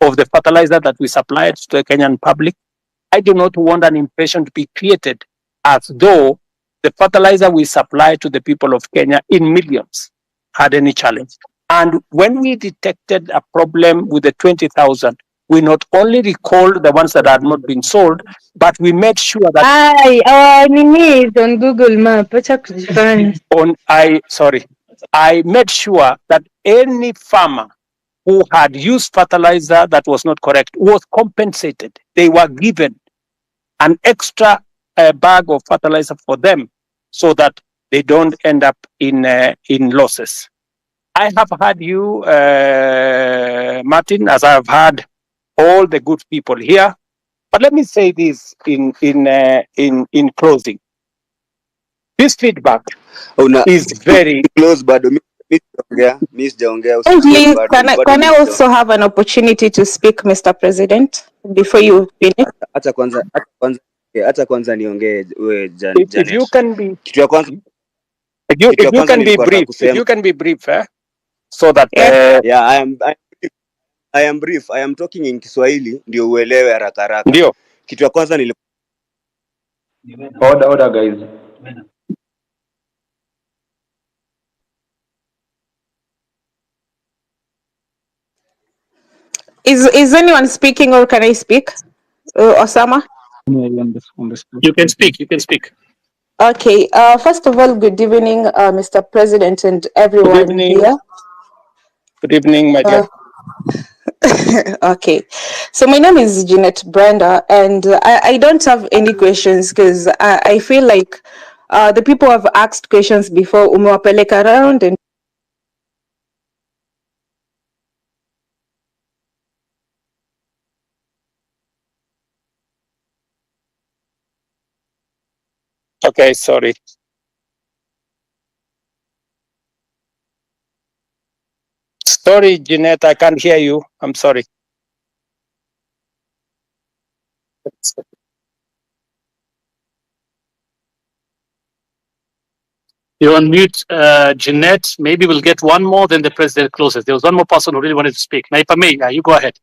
of the fertilizer that we supplied to the Kenyan public. I do not want an impression to be created as though the fertilizer we supply to the people of Kenya in millions had any challenge. And when we detected a problem with the 20,000, we not only recalled the ones that had not been sold, but we made sure that our nini is on Google Map. Acha kujifanya. I made sure that any farmer who had used fertilizer that was not correct was compensated. They were given an extra bag of fertilizer for them so that they don't end up in losses. I have heard you, Martin, as I have heard all the good people here. But let me say this in closing. This feedback is very close bado mi sijaongea And usiclose please, bado can bado I mi also have an opportunity to speak, Mr. President, before you finish? acha kwanza acha kwanza niongee we if you Janet. can be Kitu ya kwanza if you can be brief, if you can be brief, so that yeah, I am brief. I am talking in Kiswahili ndio uelewe haraka haraka. Ndio. Kitu ya kwanza Order guys. Is anyone speaking, or can I speak? Osama? You can speak. You can speak. Okay. First of all, good evening, Mr. President and everyone Good evening. here. Good evening, my dear. Okay. So my name is Jeanette Branda, and I don't have any questions because I feel like the people have asked questions before, umewapeleka around and Okay, sorry. Sorry, Jeanette, I can't hear you. I'm sorry. You're on mute, Jeanette. Maybe we'll get one more, then the president closes. There was one more person who really wanted to speak. Now, if I may, you go ahead,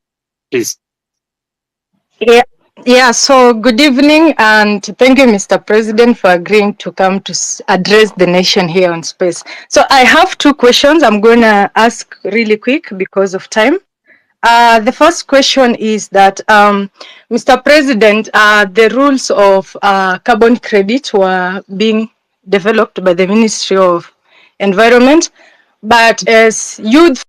please. Yeah, so good evening, and thank you, Mr. President, for agreeing to come to address the nation here on space. So I have two questions I'm going to ask really quick because of time. The first question is that, Mr. President, the rules of carbon credit were being developed by the Ministry of Environment, but as youth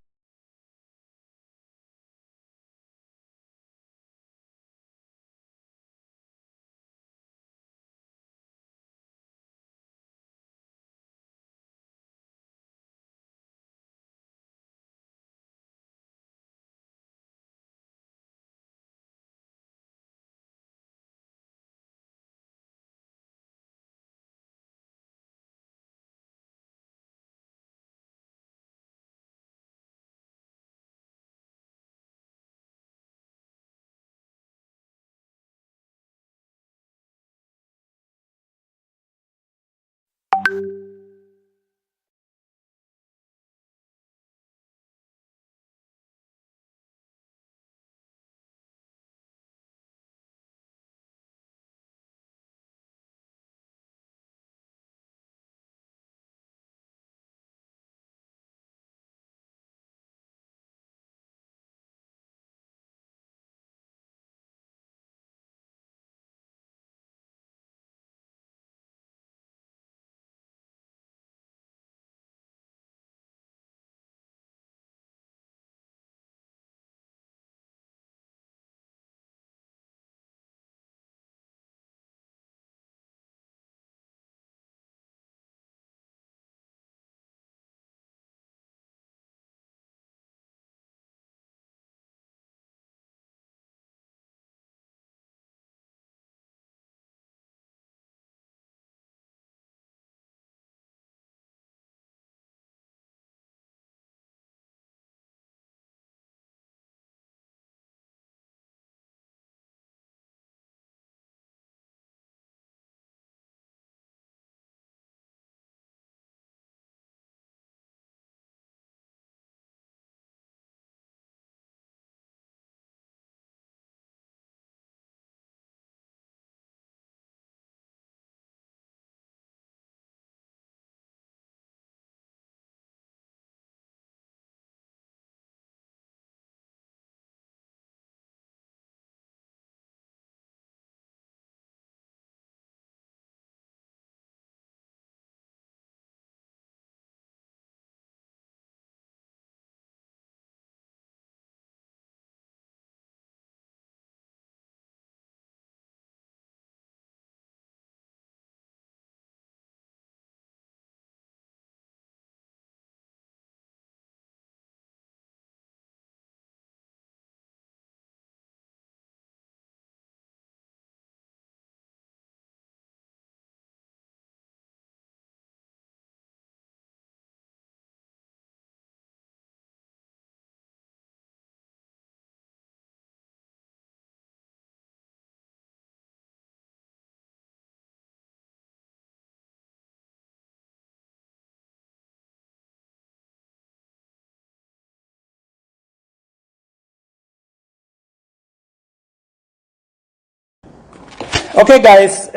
Okay, guys.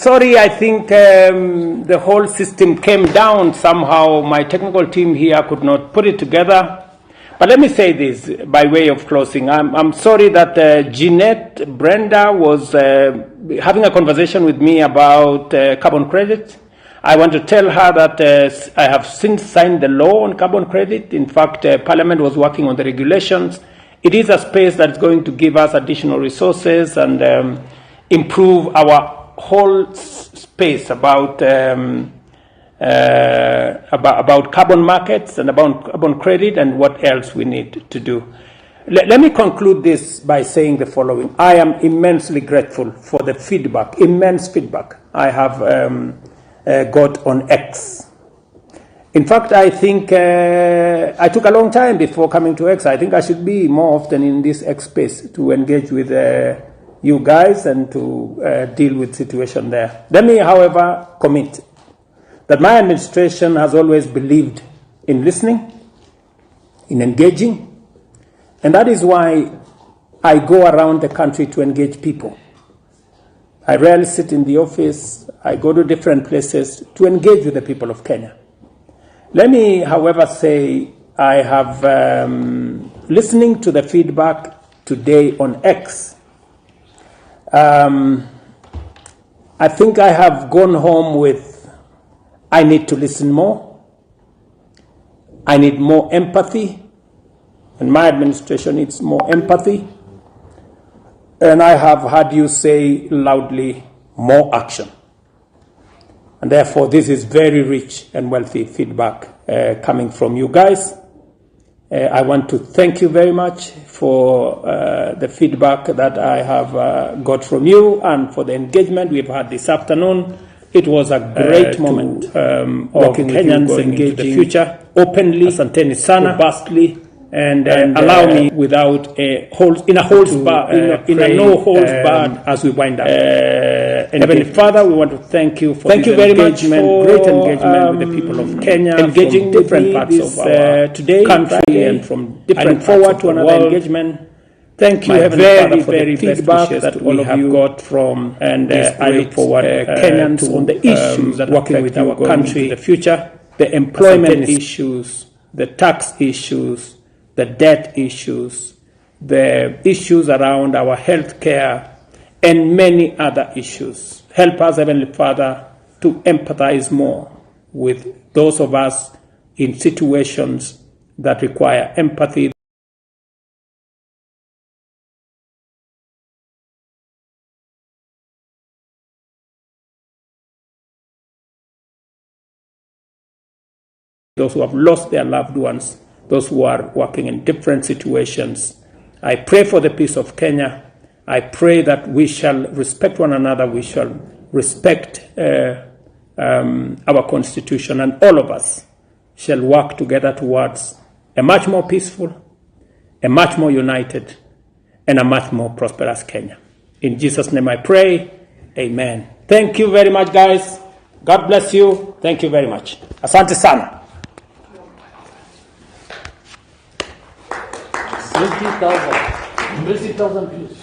Sorry, I think the whole system came down somehow. My technical team here could not put it together. But let me say this by way of closing. I'm sorry that Jeanette Brenda was having a conversation with me about carbon credit. I want to tell her that I have since signed the law on carbon credit. In fact, Parliament was working on the regulations. It is a space that's going to give us additional resources and improve our whole space about carbon markets and about carbon credit and what else we need to do. Let me conclude this by saying the following. I am immensely grateful for the feedback, immense feedback I have got on X. In fact, I think I took a long time before coming to X. I think I should be more often in this X space to engage with you guys and to deal with situation there. Let me, however, commit that my administration has always believed in listening, in engaging, and that is why I go around the country to engage people. I rarely sit in the office. I go to different places to engage with the people of Kenya. Let me, however, say I have, listening to the feedback today on X, I think I have gone home with, I need to listen more. I need more empathy, and my administration needs more empathy. And I have heard you say loudly, more action. And therefore, this is very rich and wealthy feedback coming from you guys. I want to thank you very much for the feedback that I have got from you and for the engagement we've had this afternoon. It was a great moment working Kenyans with engaging the future openly, asanteni sana, robustly, and allow me without a hold in a holds bar in a no holds barred as we wind up. Heavenly Father, we want to thank you for this very much for great engagement with the people of Kenya, engaging from different parts of our today country and from different forward to another engagement. Thank you, Heavenly Father, for the feedback that all of you got from, and I look forward Kenyans on the issues that working with our country, the future, the employment issues, the tax issues, the debt issues, the issues around our health care, and many other issues. Help us, Heavenly Father, to empathize more with those of us in situations that require empathy. Those who have lost their loved ones, those who are working in different situations. I pray for the peace of Kenya. I pray that we shall respect one another. We shall respect our constitution, and all of us shall work together towards a much more peaceful, a much more united, and a much more prosperous Kenya. In Jesus' name I pray. Amen. Thank you very much, guys. God bless you. Thank you very much. Asante sana. 20,000 views.